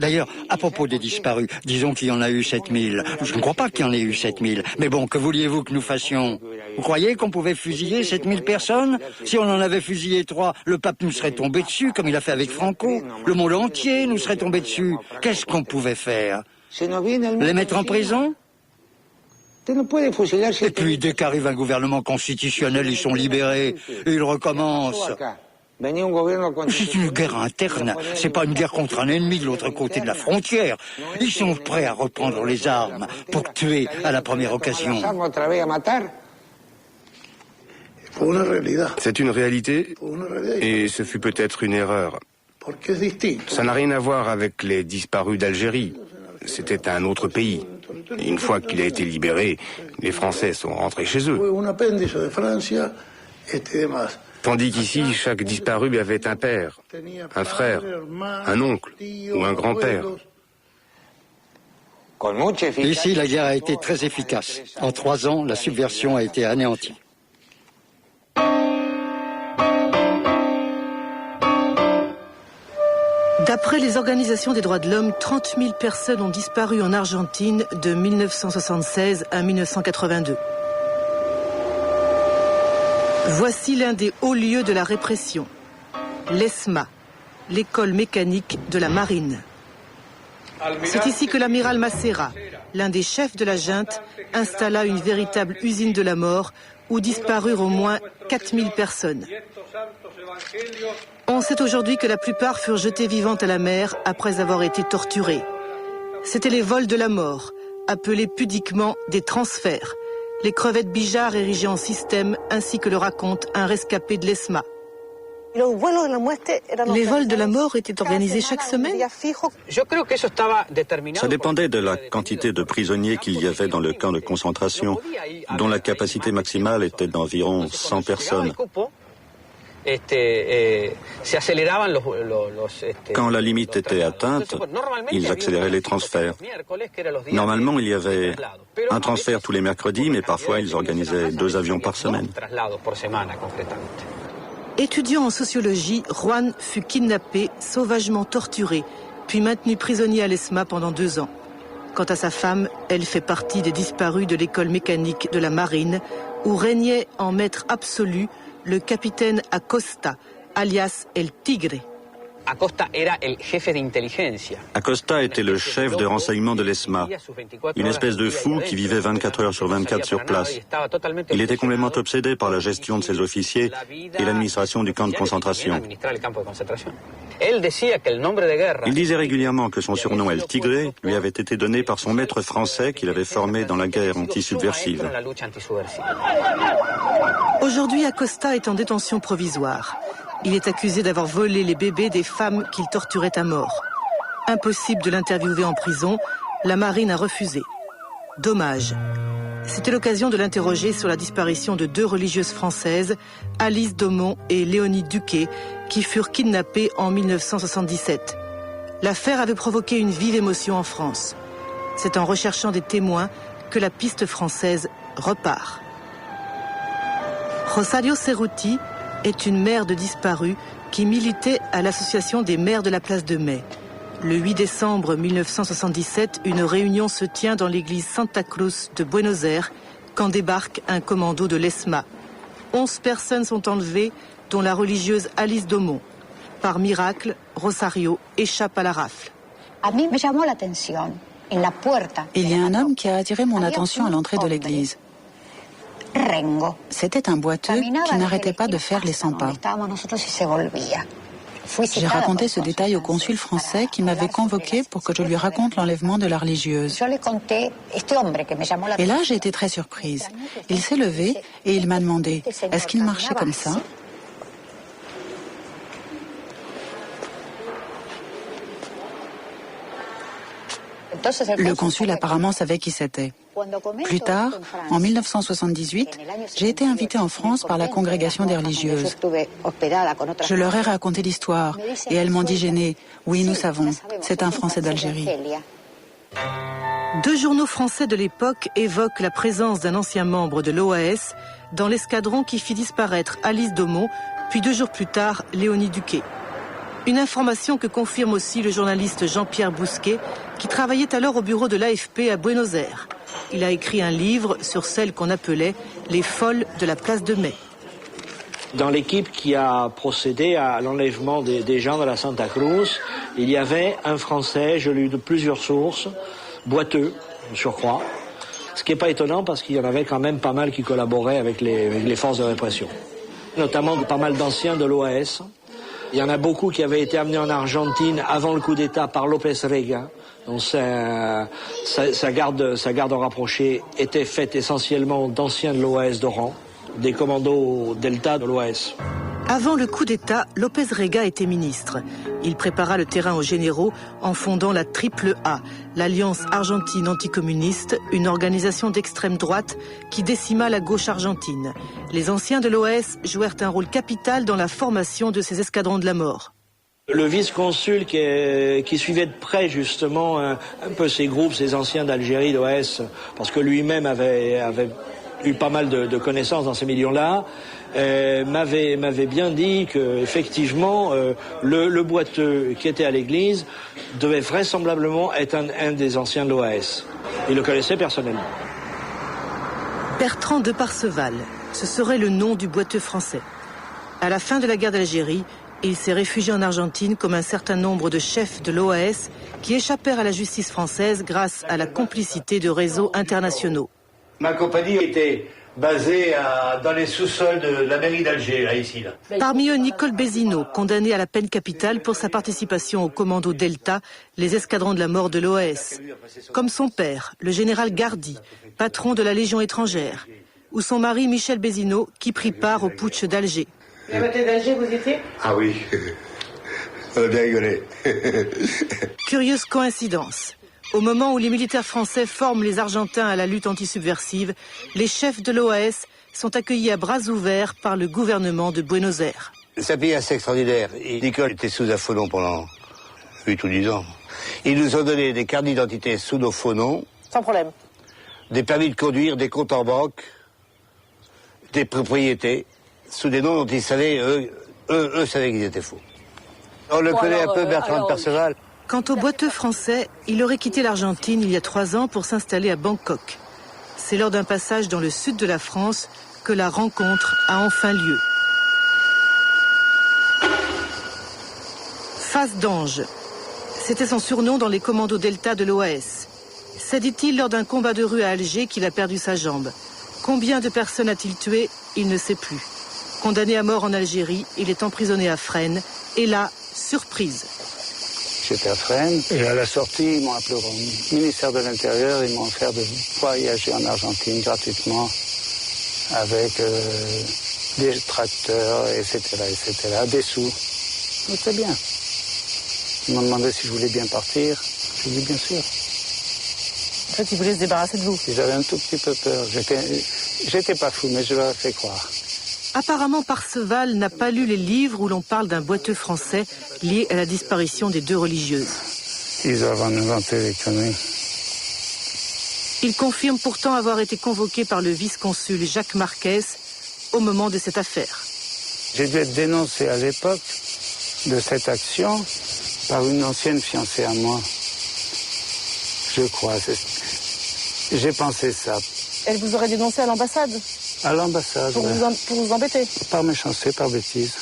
D'ailleurs, à propos des disparus, disons qu'il y en a eu 7000. Je ne crois pas qu'il y en ait eu 7000. Mais bon, que vouliez-vous que nous fassions? Vous croyez qu'on pouvait fusiller 7000 personnes? Si on en avait fusillé 3, le pape nous serait tombé dessus, comme il a fait avec Franco. Le monde entier nous serait tombé dessus. Qu'est-ce qu'on pouvait faire? Les mettre en prison? Et puis, dès qu'arrive un gouvernement constitutionnel, ils sont libérés. Et ils recommencent. C'est une guerre interne, c'est pas une guerre contre un ennemi de l'autre côté de la frontière. Ils sont prêts à reprendre les armes pour tuer à la première occasion. C'est une réalité et ce fut peut-être une erreur. Ça n'a rien à voir avec les disparus d'Algérie. C'était un autre pays. Et une fois qu'il a été libéré, les Français sont rentrés chez eux. Tandis qu'ici, chaque disparu avait un père, un frère, un oncle ou un grand-père. Ici, la guerre a été très efficace. En 3 ans, la subversion a été anéantie. D'après les organisations des droits de l'homme, 30 000 personnes ont disparu en Argentine de 1976 à 1982. Voici l'un des hauts lieux de la répression, l'ESMA, l'école mécanique de la marine. C'est ici que l'amiral Massera, l'un des chefs de la junte, installa une véritable usine de la mort où disparurent au moins 4000 personnes. On sait aujourd'hui que la plupart furent jetées vivantes à la mer après avoir été torturées. C'étaient les vols de la mort, appelés pudiquement des transferts, les crevettes Bijard érigées en système, ainsi que le raconte un rescapé de l'ESMA. Les vols de la mort étaient organisés chaque semaine? Ça dépendait de la quantité de prisonniers qu'il y avait dans le camp de concentration, dont la capacité maximale était d'environ 100 personnes. Quand la limite était atteinte, ils accéléraient les transferts. Normalement, il y avait un transfert tous les mercredis, mais parfois ils organisaient 2 avions par semaine. Étudiant en sociologie, Juan fut kidnappé, sauvagement torturé, puis maintenu prisonnier à l'ESMA pendant 2 ans. Quant à sa femme, elle fait partie des disparus de l'école mécanique de la marine, où régnait en maître absolu le capitaine Acosta, alias El Tigre. Acosta était le chef de renseignement de l'ESMA, une espèce de fou qui vivait 24 heures sur 24 sur place. Il était complètement obsédé par la gestion de ses officiers et l'administration du camp de concentration. Il disait régulièrement que son surnom El Tigre lui avait été donné par son maître français qu'il avait formé dans la guerre anti-subversive. Aujourd'hui, Acosta est en détention provisoire. Il est accusé d'avoir volé les bébés des femmes qu'il torturait à mort. Impossible de l'interviewer en prison, la marine a refusé. Dommage. C'était l'occasion de l'interroger sur la disparition de 2 religieuses françaises, Alice Domon et Léonie Duquet, qui furent kidnappées en 1977. L'affaire avait provoqué une vive émotion en France. C'est en recherchant des témoins que la piste française repart. Rosario Cerruti est une mère de disparus qui militait à l'association des mères de la place de Mai. Le 8 décembre 1977, une réunion se tient dans l'église Santa Cruz de Buenos Aires quand débarque un commando de l'ESMA. 11 personnes sont enlevées, dont la religieuse Alice Domon. Par miracle, Rosario échappe à la rafle. Il y a un homme qui a attiré mon attention à l'entrée de l'église. C'était un boiteux qui n'arrêtait pas de faire les 100 pas. J'ai raconté ce détail au consul français qui m'avait convoqué pour que je lui raconte l'enlèvement de la religieuse. Et là, j'ai été très surprise. Il s'est levé et il m'a demandé « Est-ce qu'il marchait comme ça ?» Le consul apparemment savait qui c'était. Plus tard, en 1978, j'ai été invitée en France par la congrégation des religieuses. Je leur ai raconté l'histoire et elles m'ont dit gênée « Oui, nous savons, c'est un Français d'Algérie ». 2 journaux français de l'époque évoquent la présence d'un ancien membre de l'OAS dans l'escadron qui fit disparaître Alice Domon, puis 2 jours plus tard, Léonie Duquet. Une information que confirme aussi le journaliste Jean-Pierre Bousquet, qui travaillait alors au bureau de l'AFP à Buenos Aires. Il a écrit un livre sur celles qu'on appelait les folles de la place de Mai. Dans l'équipe qui a procédé à l'enlèvement des gens de la Santa Cruz, il y avait un Français, je l'ai eu de plusieurs sources, boiteux, je surcroît. Ce qui n'est pas étonnant parce qu'il y en avait quand même pas mal qui collaboraient avec les forces de répression. Notamment pas mal d'anciens de l'OAS Il y en a beaucoup qui avaient été amenés en Argentine avant le coup d'État par López Rega. Donc sa garde rapprochée était faite essentiellement d'anciens de l'OAS d'Oran, des commandos Delta de l'OAS. Avant le coup d'État, López Rega était ministre. Il prépara le terrain aux généraux en fondant la Triple A, l'Alliance argentine anticommuniste, une organisation d'extrême droite qui décima la gauche argentine. Les anciens de l'OAS jouèrent un rôle capital dans la formation de ces escadrons de la mort. Le vice-consul qui suivait de près justement un peu ces groupes, ces anciens d'Algérie, d'OS, parce que lui-même avait eu pas mal de connaissances dans ces milieux-là, m'avait bien dit que effectivement le boiteux qui était à l'église devait vraisemblablement être un des anciens de l'OAS. Il le connaissait personnellement. Bertrand de Parseval, ce serait le nom du boiteux français. À la fin de la guerre d'Algérie, il s'est réfugié en Argentine comme un certain nombre de chefs de l'OAS qui échappèrent à la justice française grâce à la complicité de réseaux internationaux. Ma compagnie était basée dans les sous-sols de la mairie d'Alger, là, ici. Là. Parmi eux, Nicole Bézineau, condamné à la peine capitale pour sa participation au commando Delta, les escadrons de la mort de l'OAS. Comme son père, le général Gardy, patron de la Légion étrangère, ou son mari Michel Bézineau, qui prit part au putsch d'Alger. La bataille d'Alger, vous étiez ? Ah oui, on a bien rigolé. Curieuse coïncidence. Au moment où les militaires français forment les Argentins à la lutte antisubversive, les chefs de l'OAS sont accueillis à bras ouverts par le gouvernement de Buenos Aires. C'est un pays assez extraordinaire. Nicole était sous un faux nom pendant 8 ou 10 ans. Ils nous ont donné des cartes d'identité sous nos faux noms. Sans problème. Des permis de conduire, des comptes en banque, des propriétés, sous des noms dont ils savaient, eux savaient qu'ils étaient faux. On le connaît un peu, Bertrand de Perceval. Quant au boiteux français, il aurait quitté l'Argentine il y a 3 ans pour s'installer à Bangkok. C'est lors d'un passage dans le sud de la France que la rencontre a enfin lieu. Face d'ange. C'était son surnom dans les commandos Delta de l'OAS. C'est, dit-il, lors d'un combat de rue à Alger qu'il a perdu sa jambe. Combien de personnes a-t-il tué? Il ne sait plus. Condamné à mort en Algérie, il est emprisonné à Fresnes. Et là, surprise. J'étais à Fresnes et à la sortie, ils m'ont appelé au ministère de l'Intérieur. Ils m'ont offert de voyager en Argentine gratuitement avec des tracteurs, etc., des sous. C'était bien. Ils m'ont demandé si je voulais bien partir. J'ai dit bien sûr. En fait, ils voulaient se débarrasser de vous. Ils avaient un tout petit peu peur. J'étais pas fou, mais je leur ai fait croire. Apparemment, Parseval n'a pas lu les livres où l'on parle d'un boiteux français lié à la disparition des 2 religieuses. Ils doivent en inventer des conneries. Il confirme pourtant avoir été convoqué par le vice-consul Jacques Marquez au moment de cette affaire. J'ai dû être dénoncé à l'époque de cette action par une ancienne fiancée à moi. Je crois. J'ai pensé ça. Elle vous aurait dénoncé à l'ambassade ? À l'ambassade, pour vous embêter. Par méchanceté, par bêtise.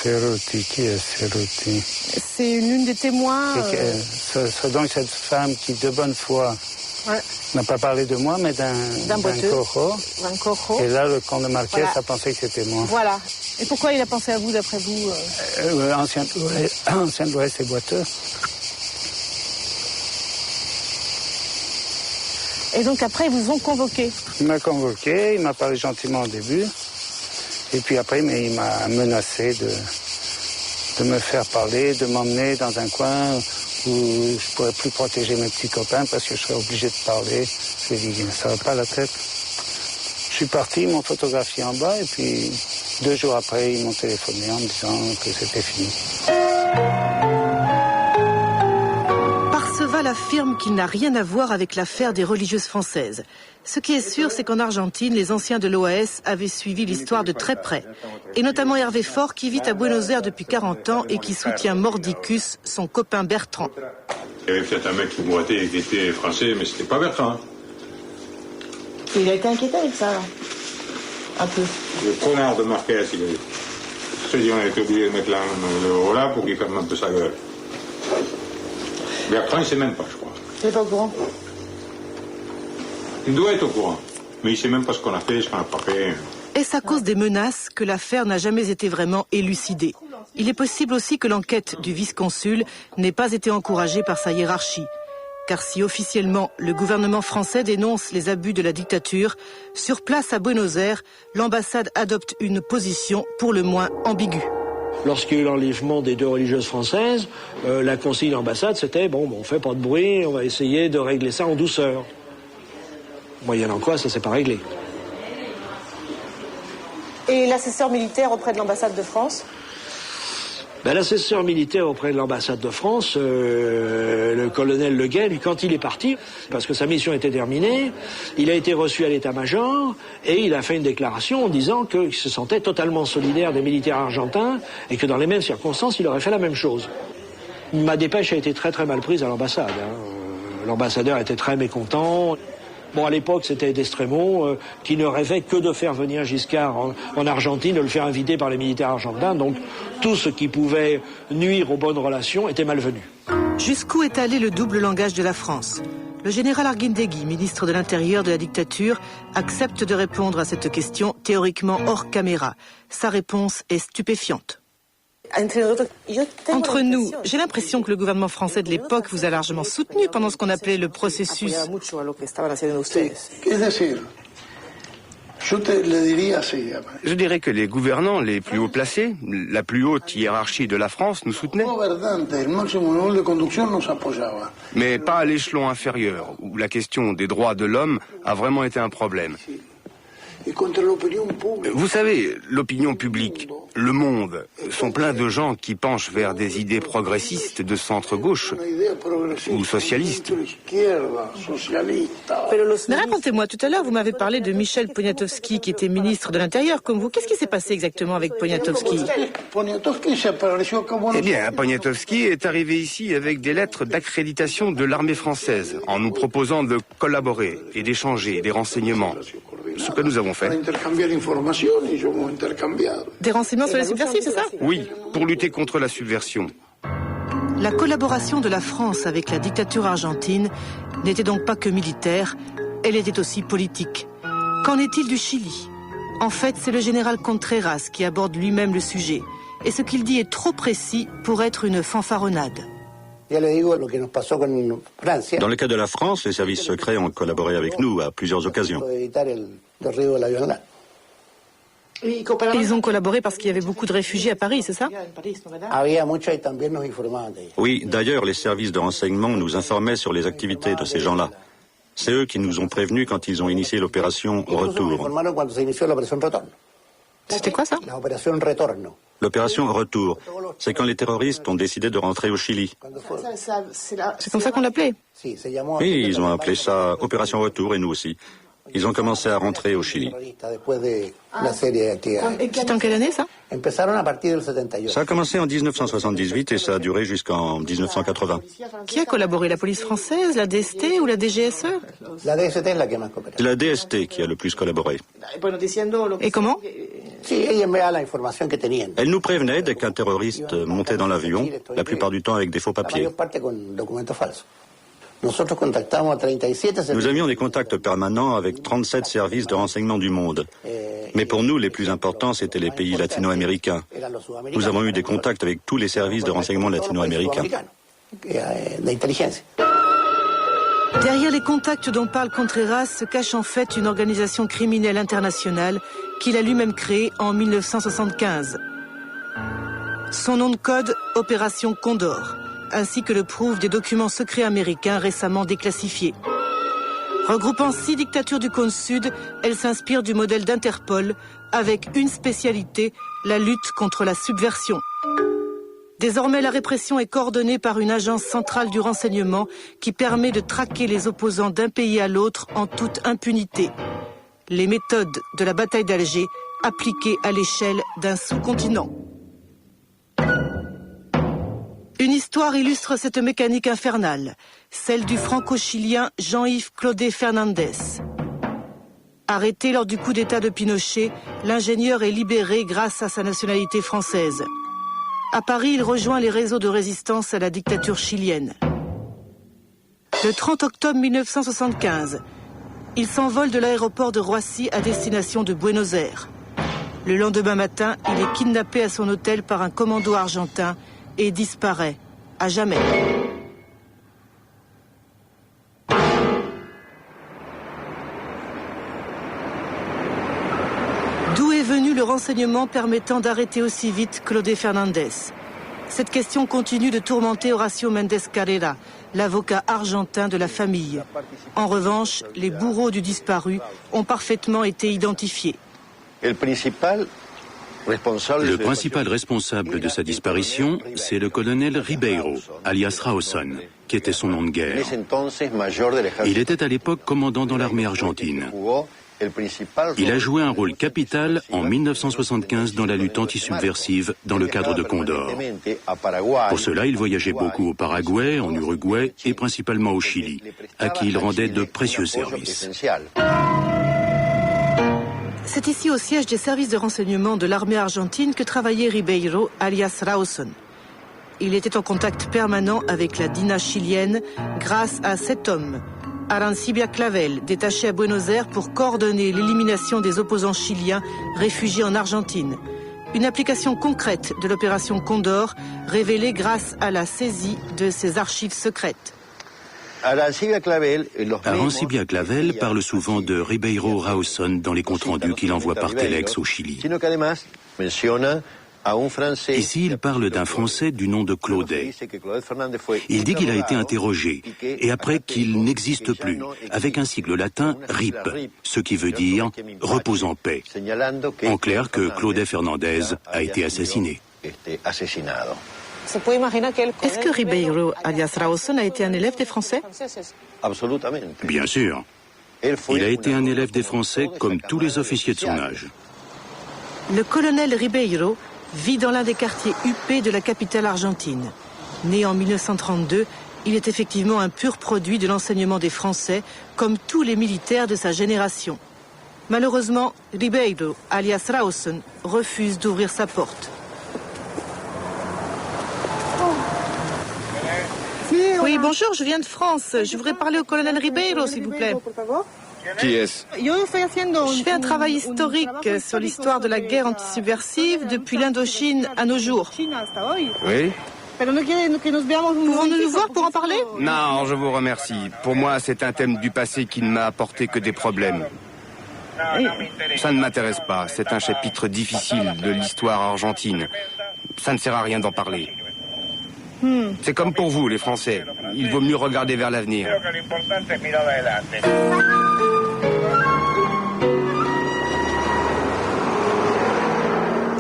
Cerruti, qui est Cerruti? C'est l'une des témoins. C'est donc cette femme qui, de bonne foi, n'a pas parlé de moi, mais d'un cojo. D'un cojo. Et là, le comte de Marquez a pensé que c'était moi. Voilà. Et pourquoi il a pensé à vous, d'après vous Ancien de l'Ouest et boiteux. Et donc après, ils vous ont convoqué. Il m'a convoqué, il m'a parlé gentiment au début. Et puis après, il m'a menacé de me faire parler, de m'emmener dans un coin où je ne pourrais plus protéger mes petits copains parce que je serais obligé de parler. Je lui ai dit, ça va pas la tête. Je suis parti, ils m'ont photographié en bas et puis 2 jours après, ils m'ont téléphoné en me disant que c'était fini. Parseval affirme qu'il n'a rien à voir avec l'affaire des religieuses françaises. Ce qui est sûr, c'est qu'en Argentine, les anciens de l'OAS avaient suivi l'histoire de très près. Et notamment Hervé Faure, qui vit à Buenos Aires depuis 40 ans et qui soutient Mordicus, son copain Bertrand. Il y avait peut-être un mec qui boitait et qui était français, mais c'était pas Bertrand. Hein. Il a été inquiété avec ça, là. Un peu. Le connard de Marquez, il a dit. Je dis, on a été obligé de mettre le voilà pour qu'il ferme un peu sa gueule. Bertrand, il sait même pas, je crois. Il n'est pas au courant. Il doit être au courant, mais il sait même pas ce qu'on a fait, ce qu'on n'a pas fait. Est-ce à cause des menaces que l'affaire n'a jamais été vraiment élucidée? Il est possible aussi que l'enquête du vice-consul n'ait pas été encouragée par sa hiérarchie. Car si officiellement le gouvernement français dénonce les abus de la dictature, sur place à Buenos Aires, l'ambassade adopte une position pour le moins ambiguë. Lorsqu'il y a eu l'enlèvement des 2 religieuses françaises, la consigne de l'ambassade, c'était bon, on fait pas de bruit, on va essayer de régler ça en douceur. Moyennant quoi, ça s'est pas réglé. Et l'assesseur militaire auprès de l'ambassade de France ? L'assesseur militaire auprès de l'ambassade de France, le colonel Le Guen, quand il est parti, parce que sa mission était terminée, il a été reçu à l'état-major et il a fait une déclaration en disant qu'il se sentait totalement solidaire des militaires argentins et que dans les mêmes circonstances, il aurait fait la même chose. Ma dépêche a été très très mal prise à l'ambassade. L'ambassadeur était très mécontent. Bon, à l'époque, c'était Destremo qui ne rêvait que de faire venir Giscard en Argentine, de le faire inviter par les militaires argentins. Donc, tout ce qui pouvait nuire aux bonnes relations était malvenu. Jusqu'où est allé le double langage de la France ? Le général Arguindegui, ministre de l'Intérieur de la dictature, accepte de répondre à cette question théoriquement hors caméra. Sa réponse est stupéfiante. Entre nous, j'ai l'impression que le gouvernement français de l'époque vous a largement soutenu pendant ce qu'on appelait le processus. Je dirais que les gouvernants les plus haut placés, la plus haute hiérarchie de la France nous soutenaient. Mais pas à l'échelon inférieur, où la question des droits de l'homme a vraiment été un problème. Vous savez, l'opinion publique, le monde, sont pleins de gens qui penchent vers des idées progressistes de centre-gauche ou socialistes. Mais racontez-moi, tout à l'heure, vous m'avez parlé de Michel Poniatowski, qui était ministre de l'Intérieur comme vous. Qu'est-ce qui s'est passé exactement avec Poniatowski ? Eh bien, Poniatowski est arrivé ici avec des lettres d'accréditation de l'armée française, en nous proposant de collaborer et d'échanger des renseignements. Ce que nous avons fait. Des renseignements sur les subversifs, c'est ça ? Oui, pour lutter contre la subversion. La collaboration de la France avec la dictature argentine n'était donc pas que militaire, elle était aussi politique. Qu'en est-il du Chili ? En fait, c'est le général Contreras qui aborde lui-même le sujet. Et ce qu'il dit est trop précis pour être une fanfaronnade. Dans le cas de la France, les services secrets ont collaboré avec nous à plusieurs occasions. Ils ont collaboré parce qu'il y avait beaucoup de réfugiés à Paris, c'est ça ? Oui, d'ailleurs, les services de renseignement nous informaient sur les activités de ces gens-là. C'est eux qui nous ont prévenus quand ils ont initié l'opération Retour. C'était quoi ça ? L'opération Retour, c'est quand les terroristes ont décidé de rentrer au Chili. C'est comme ça qu'on l'appelait ? Oui, ils ont appelé ça Opération Retour et nous aussi. Ils ont commencé à rentrer au Chili. C'était en quelle année ça ? Ça a commencé en 1978 et ça a duré jusqu'en 1980. Qui a collaboré, la police française, la DST ou la DGSE ? C'est la DST qui a le plus collaboré. Et comment ? Elle nous prévenait dès qu'un terroriste montait dans l'avion, la plupart du temps avec des faux papiers. Nous avions des contacts permanents avec 37 services de renseignement du monde. Mais pour nous, les plus importants, c'étaient les pays latino-américains. Nous avons eu des contacts avec tous les services de renseignement latino-américains. Derrière les contacts dont parle Contreras se cache en fait une organisation criminelle internationale qu'il a lui-même créée en 1975. Son nom de code, Opération Condor, ainsi que le prouvent des documents secrets américains récemment déclassifiés. Regroupant 6 dictatures du cône sud, elle s'inspire du modèle d'Interpol, avec une spécialité, la lutte contre la subversion. Désormais, la répression est coordonnée par une agence centrale du renseignement qui permet de traquer les opposants d'un pays à l'autre en toute impunité. Les méthodes de la bataille d'Alger appliquées à l'échelle d'un sous-continent. Une histoire illustre cette mécanique infernale, celle du franco-chilien Jean-Yves Claudet Fernandez. Arrêté lors du coup d'État de Pinochet, l'ingénieur est libéré grâce à sa nationalité française. À Paris, il rejoint les réseaux de résistance à la dictature chilienne. Le 30 octobre 1975, il s'envole de l'aéroport de Roissy à destination de Buenos Aires. Le lendemain matin, il est kidnappé à son hôtel par un commando argentin et disparaît à jamais. D'où est venu le renseignement permettant d'arrêter aussi vite Clodet Fernandez? Cette question continue de tourmenter Horacio Méndez Carrera, l'avocat argentin de la famille. En revanche, les bourreaux du disparu ont parfaitement été identifiés. Le principal responsable de sa disparition, c'est le colonel Ribeiro, alias Rawson, qui était son nom de guerre. Il était à l'époque commandant dans l'armée argentine. Il a joué un rôle capital en 1975 dans la lutte antisubversive dans le cadre de Condor. Pour cela, il voyageait beaucoup au Paraguay, en Uruguay et principalement au Chili, à qui il rendait de précieux services. C'est ici au siège des services de renseignement de l'armée argentine que travaillait Ribeiro, alias Rawson. Il était en contact permanent avec la DINA chilienne grâce à cet homme, Arancibia Clavel, détaché à Buenos Aires pour coordonner l'élimination des opposants chiliens réfugiés en Argentine. Une application concrète de l'opération Condor révélée grâce à la saisie de ses archives secrètes. Arancibia Clavel parle souvent de Ribeiro Rawson dans les comptes rendus qu'il envoie par Telex au Chili. Ici, il parle d'un Français du nom de Clodet. Il dit qu'il a été interrogé, et après qu'il n'existe plus, avec un sigle latin RIP, ce qui veut dire « repose en paix ». En clair que Clodet Fernandez a été assassiné. Est-ce que Ribeiro, alias Rawson, a été un élève des Français? Bien sûr. Il a été un élève des Français comme tous les officiers de son âge. Le colonel Ribeiro vit dans l'un des quartiers huppés de la capitale argentine. Né en 1932, il est effectivement un pur produit de l'enseignement des Français, comme tous les militaires de sa génération. Malheureusement, Ribeiro, alias Rawson, refuse d'ouvrir sa porte. Oui, bonjour, je viens de France. Je voudrais parler au colonel Ribeiro, s'il vous plaît. Qui est-ce? Je fais un travail historique sur l'histoire de la guerre antisubversive depuis l'Indochine à nos jours. Oui? Pouvons-nous nous voir pour en parler? Non, je vous remercie. Pour moi, c'est un thème du passé qui ne m'a apporté que des problèmes. Ça ne m'intéresse pas. C'est un chapitre difficile de l'histoire argentine. Ça ne sert à rien d'en parler. C'est comme pour vous, les Français. Il vaut mieux regarder vers l'avenir.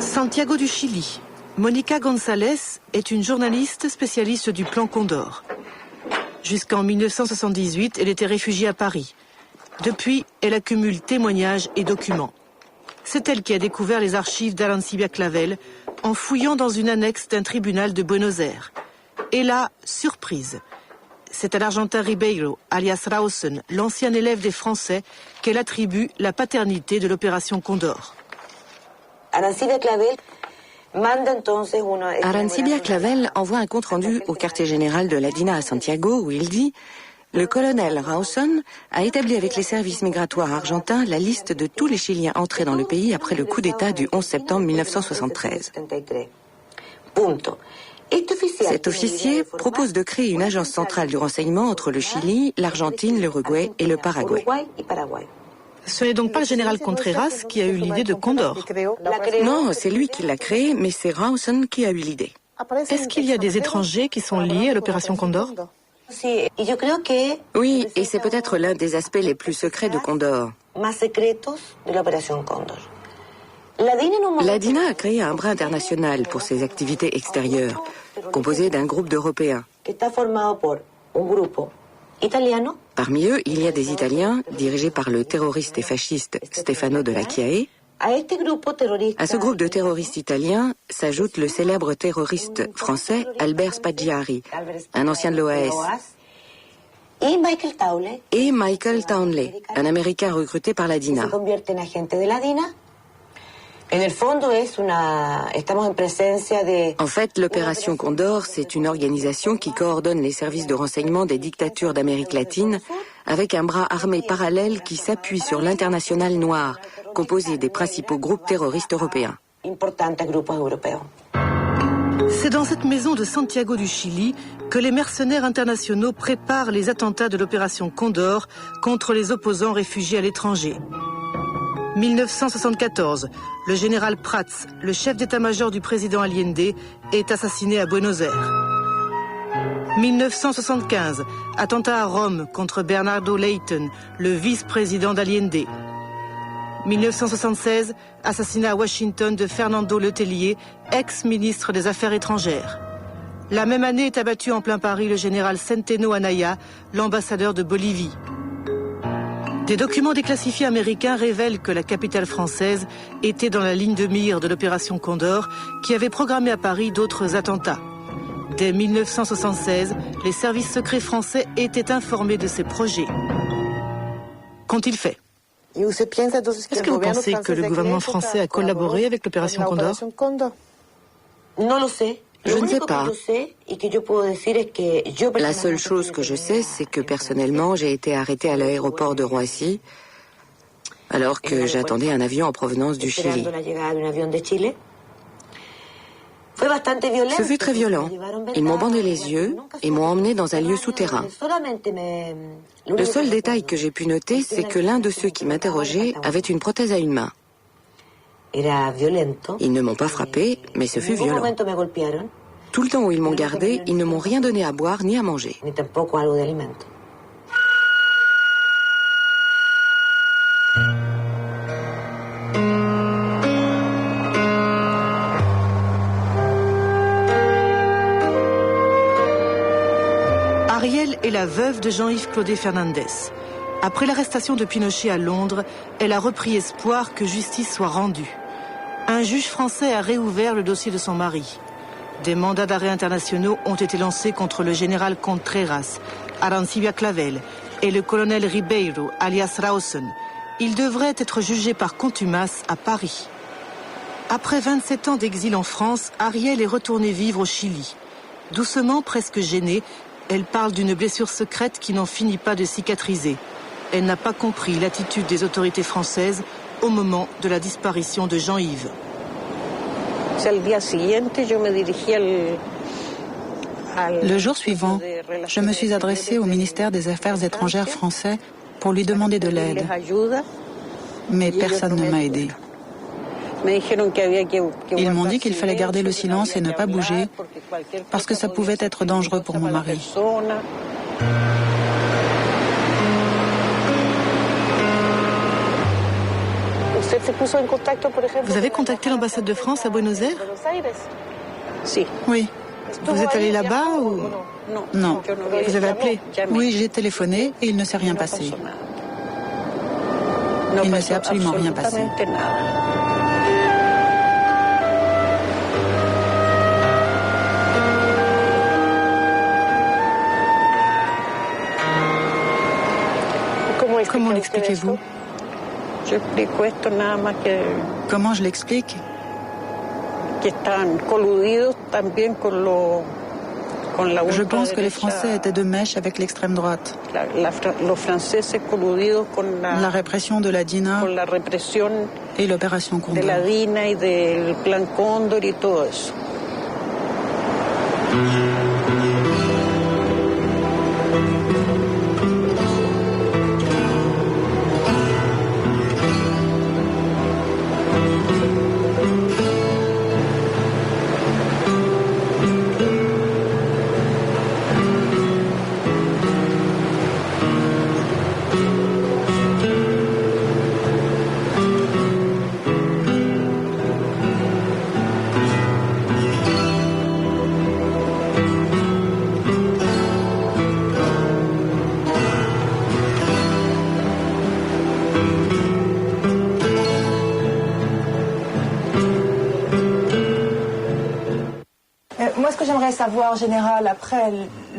Santiago du Chili. Monica González est une journaliste spécialiste du plan Condor. Jusqu'en 1978, elle était réfugiée à Paris. Depuis, elle accumule témoignages et documents. C'est elle qui a découvert les archives d'Arancibia Clavel en fouillant dans une annexe d'un tribunal de Buenos Aires. Et là, surprise. C'est à l'Argentin Ribeiro, alias Rawson, l'ancien élève des Français, qu'elle attribue la paternité de l'opération Condor. Arancibia Clavel envoie un compte-rendu au quartier général de la DINA à Santiago où il dit « Le colonel Rawson a établi avec les services migratoires argentins la liste de tous les Chiliens entrés dans le pays après le coup d'État du 11 septembre 1973. » Cet officier propose de créer une agence centrale du renseignement entre le Chili, l'Argentine, l'Uruguay et le Paraguay. Ce n'est donc pas le général Contreras qui a eu l'idée de Condor. Non, c'est lui qui l'a créé, mais c'est Rawson qui a eu l'idée. Est-ce qu'il y a des étrangers qui sont liés à l'opération Condor? Oui, et c'est peut-être l'un des aspects les plus secrets de Condor. La DINA a créé un bras international pour ses activités extérieures, composé d'un groupe d'Européens. Parmi eux, il y a des Italiens, dirigés par le terroriste et fasciste Stefano Della Chiae. À ce groupe de terroristes italiens s'ajoute le célèbre terroriste français Albert Spaggiari, un ancien de l'OAS. Et Michael Townley, un Américain recruté par la DINA. En fait, l'opération Condor, c'est une organisation qui coordonne les services de renseignement des dictatures d'Amérique latine avec un bras armé parallèle qui s'appuie sur l'internationale noire, composé des principaux groupes terroristes européens. C'est dans cette maison de Santiago du Chili que les mercenaires internationaux préparent les attentats de l'opération Condor contre les opposants réfugiés à l'étranger. 1974, le général Prats, le chef d'état-major du président Allende, est assassiné à Buenos Aires. 1975, attentat à Rome contre Bernardo Leighton, le vice-président d'Allende. 1976, assassinat à Washington de Fernando Letelier, ex-ministre des Affaires étrangères. La même année est abattu en plein Paris le général Centeno Anaya, l'ambassadeur de Bolivie. Des documents déclassifiés américains révèlent que la capitale française était dans la ligne de mire de l'opération Condor, qui avait programmé à Paris d'autres attentats. Dès 1976, les services secrets français étaient informés de ces projets. Qu'ont-ils fait ? Est-ce que vous pensez que le gouvernement français a collaboré avec l'opération Condor ? Je ne sais pas. La seule chose que je sais, c'est que personnellement, j'ai été arrêtée à l'aéroport de Roissy alors que j'attendais un avion en provenance du Chili. Ce fut très violent. Ils m'ont bandé les yeux et m'ont emmené dans un lieu souterrain. Le seul détail que j'ai pu noter, c'est que l'un de ceux qui m'interrogeaient avait une prothèse à une main. Ils ne m'ont pas frappé, mais ce fut violent. Tout le temps où ils m'ont gardé, ils ne m'ont rien donné à boire ni à manger. Ariel est la veuve de Jean-Yves Claudet Fernandez. Après l'arrestation de Pinochet à Londres, elle a repris espoir que justice soit rendue. Un juge français a réouvert le dossier de son mari. Des mandats d'arrêt internationaux ont été lancés contre le général Contreras, Arancibia Clavel et le colonel Ribeiro, alias Rawson. Ils devraient être jugés par contumace à Paris. Après 27 ans d'exil en France, Ariel est retournée vivre au Chili. Doucement, presque gênée, elle parle d'une blessure secrète qui n'en finit pas de cicatriser. Elle n'a pas compris l'attitude des autorités françaises au moment de la disparition de Jean-Yves. Le jour suivant, je me suis adressée au ministère des Affaires étrangères français pour lui demander de l'aide. Mais personne ne m'a aidée. Ils m'ont dit qu'il fallait garder le silence et ne pas bouger parce que ça pouvait être dangereux pour mon mari. Vous avez contacté l'ambassade de France à Buenos Aires ? Oui. Vous êtes allé là-bas ou... Non. Vous avez appelé ? Oui, j'ai téléphoné et il ne s'est rien passé. Il ne s'est absolument rien passé. Comment l'expliquez-vous ? Comment je l'explique ? Je pense que les Français étaient de mèche avec l'extrême droite. La répression de la DINA et l'opération Condor. Moi, ce que j'aimerais savoir, en général, après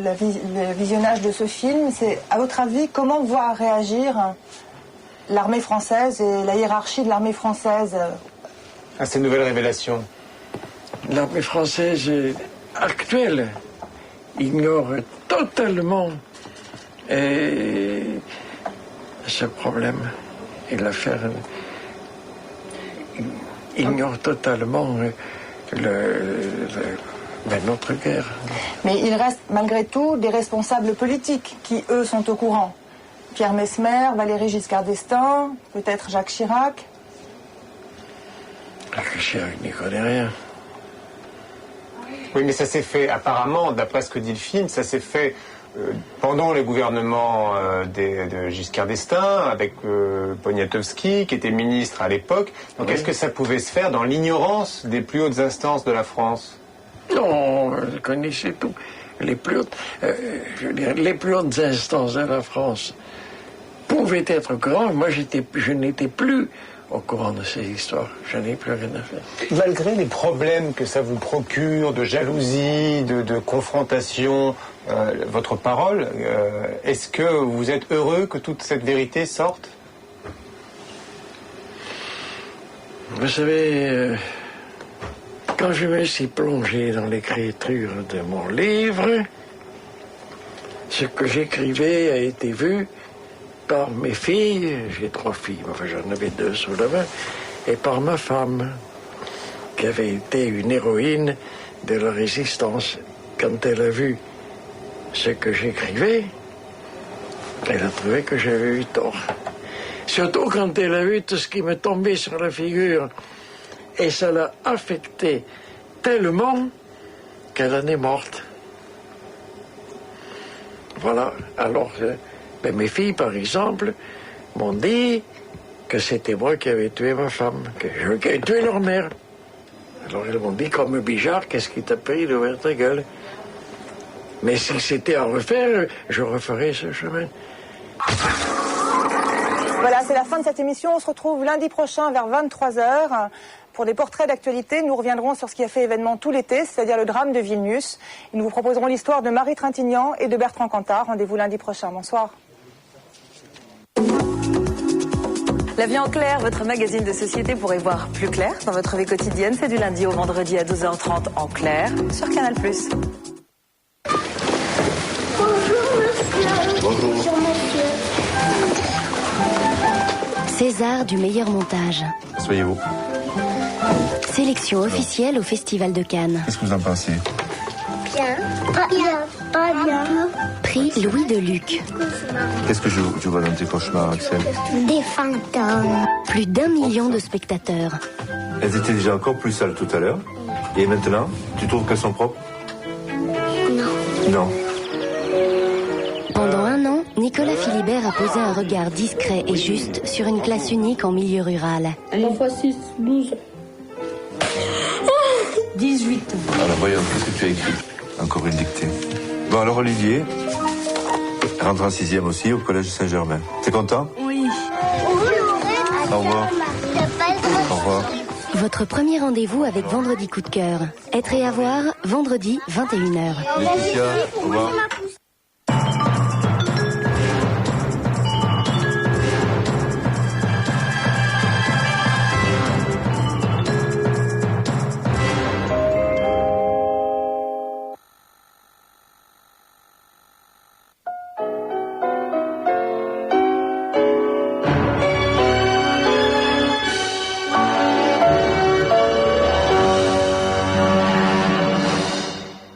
le visionnage de ce film, c'est, à votre avis, comment va réagir l'armée française et la hiérarchie de l'armée française à ces nouvelles révélations? L'armée française actuelle ignore totalement Et ce problème, l'affaire ignore totalement notre guerre. Mais il reste malgré tout des responsables politiques qui, eux, sont au courant. Pierre Messmer, Valéry Giscard d'Estaing, peut-être Jacques Chirac. Jacques Chirac n'y connaît rien. Oui, mais ça s'est fait, apparemment, d'après ce que dit le film, ça s'est fait pendant le gouvernement de Giscard d'Estaing, avec Poniatowski, qui était ministre à l'époque. Donc oui. Est-ce que ça pouvait se faire dans l'ignorance des plus hautes instances de la France? Non, je connaissais tout. Les plus hautes instances de la France pouvaient être au courant. Moi, je n'étais plus au courant de ces histoires. Je n'ai plus rien à faire. Malgré les problèmes que ça vous procure, de jalousie, de confrontation, votre parole, est-ce que vous êtes heureux que toute cette vérité sorte? Vous savez, quand je me suis plongé dans l'écriture de mon livre, ce que j'écrivais a été vu par mes filles, j'ai 3 filles, enfin j'en avais 2 sous la main, et par ma femme, qui avait été une héroïne de la résistance. Quand elle a vu ce que j'écrivais, elle a trouvé que j'avais eu tort. Surtout quand elle a vu tout ce qui me tombait sur la figure. Et ça l'a affectée tellement qu'elle en est morte. Voilà, alors... Mais mes filles, par exemple, m'ont dit que c'était moi qui avais tué ma femme, que j'avais tué leur mère. Alors elles m'ont dit, comme Bijard, qu'est-ce qui t'a pris d'ouvrir ta gueule? Mais si c'était à refaire, je referais ce chemin. Voilà, c'est la fin de cette émission. On se retrouve lundi prochain vers 23h. Pour des portraits d'actualité, nous reviendrons sur ce qui a fait événement tout l'été, c'est-à-dire le drame de Vilnius. Et nous vous proposerons l'histoire de Marie Trintignant et de Bertrand Cantat. Rendez-vous lundi prochain. Bonsoir. La vie en clair, votre magazine de société pour y voir plus clair dans votre vie quotidienne. C'est du lundi au vendredi à 12h30 en clair sur Canal+. Bonjour monsieur. Bonjour. Bonjour monsieur. César du meilleur montage. Soyez-vous. Sélection officielle au Festival de Cannes. Qu'est-ce que vous en pensez? Bien. Pas bien. Pas bien. Prix Louis Deluc. Qu'est-ce que je vois dans tes cauchemars, Axel? Des fantômes. Plus d'1 million de spectateurs. Elles étaient déjà encore plus sales tout à l'heure. Et maintenant, tu trouves qu'elles sont propres? Non. Non. Pendant 1 an, Nicolas Philibert a posé un regard discret et juste sur une classe unique en milieu rural. 9 fois 6, 12. 18. Alors voyons, qu'est-ce que tu as écrit? Encore une dictée. Bon, alors Olivier rentre en 6e aussi au collège Saint-Germain. T'es content? Oui. Au revoir. Au revoir. Votre premier rendez-vous avec Vendredi Coup de cœur. Être et avoir, vendredi 21h. Laetitia, au revoir.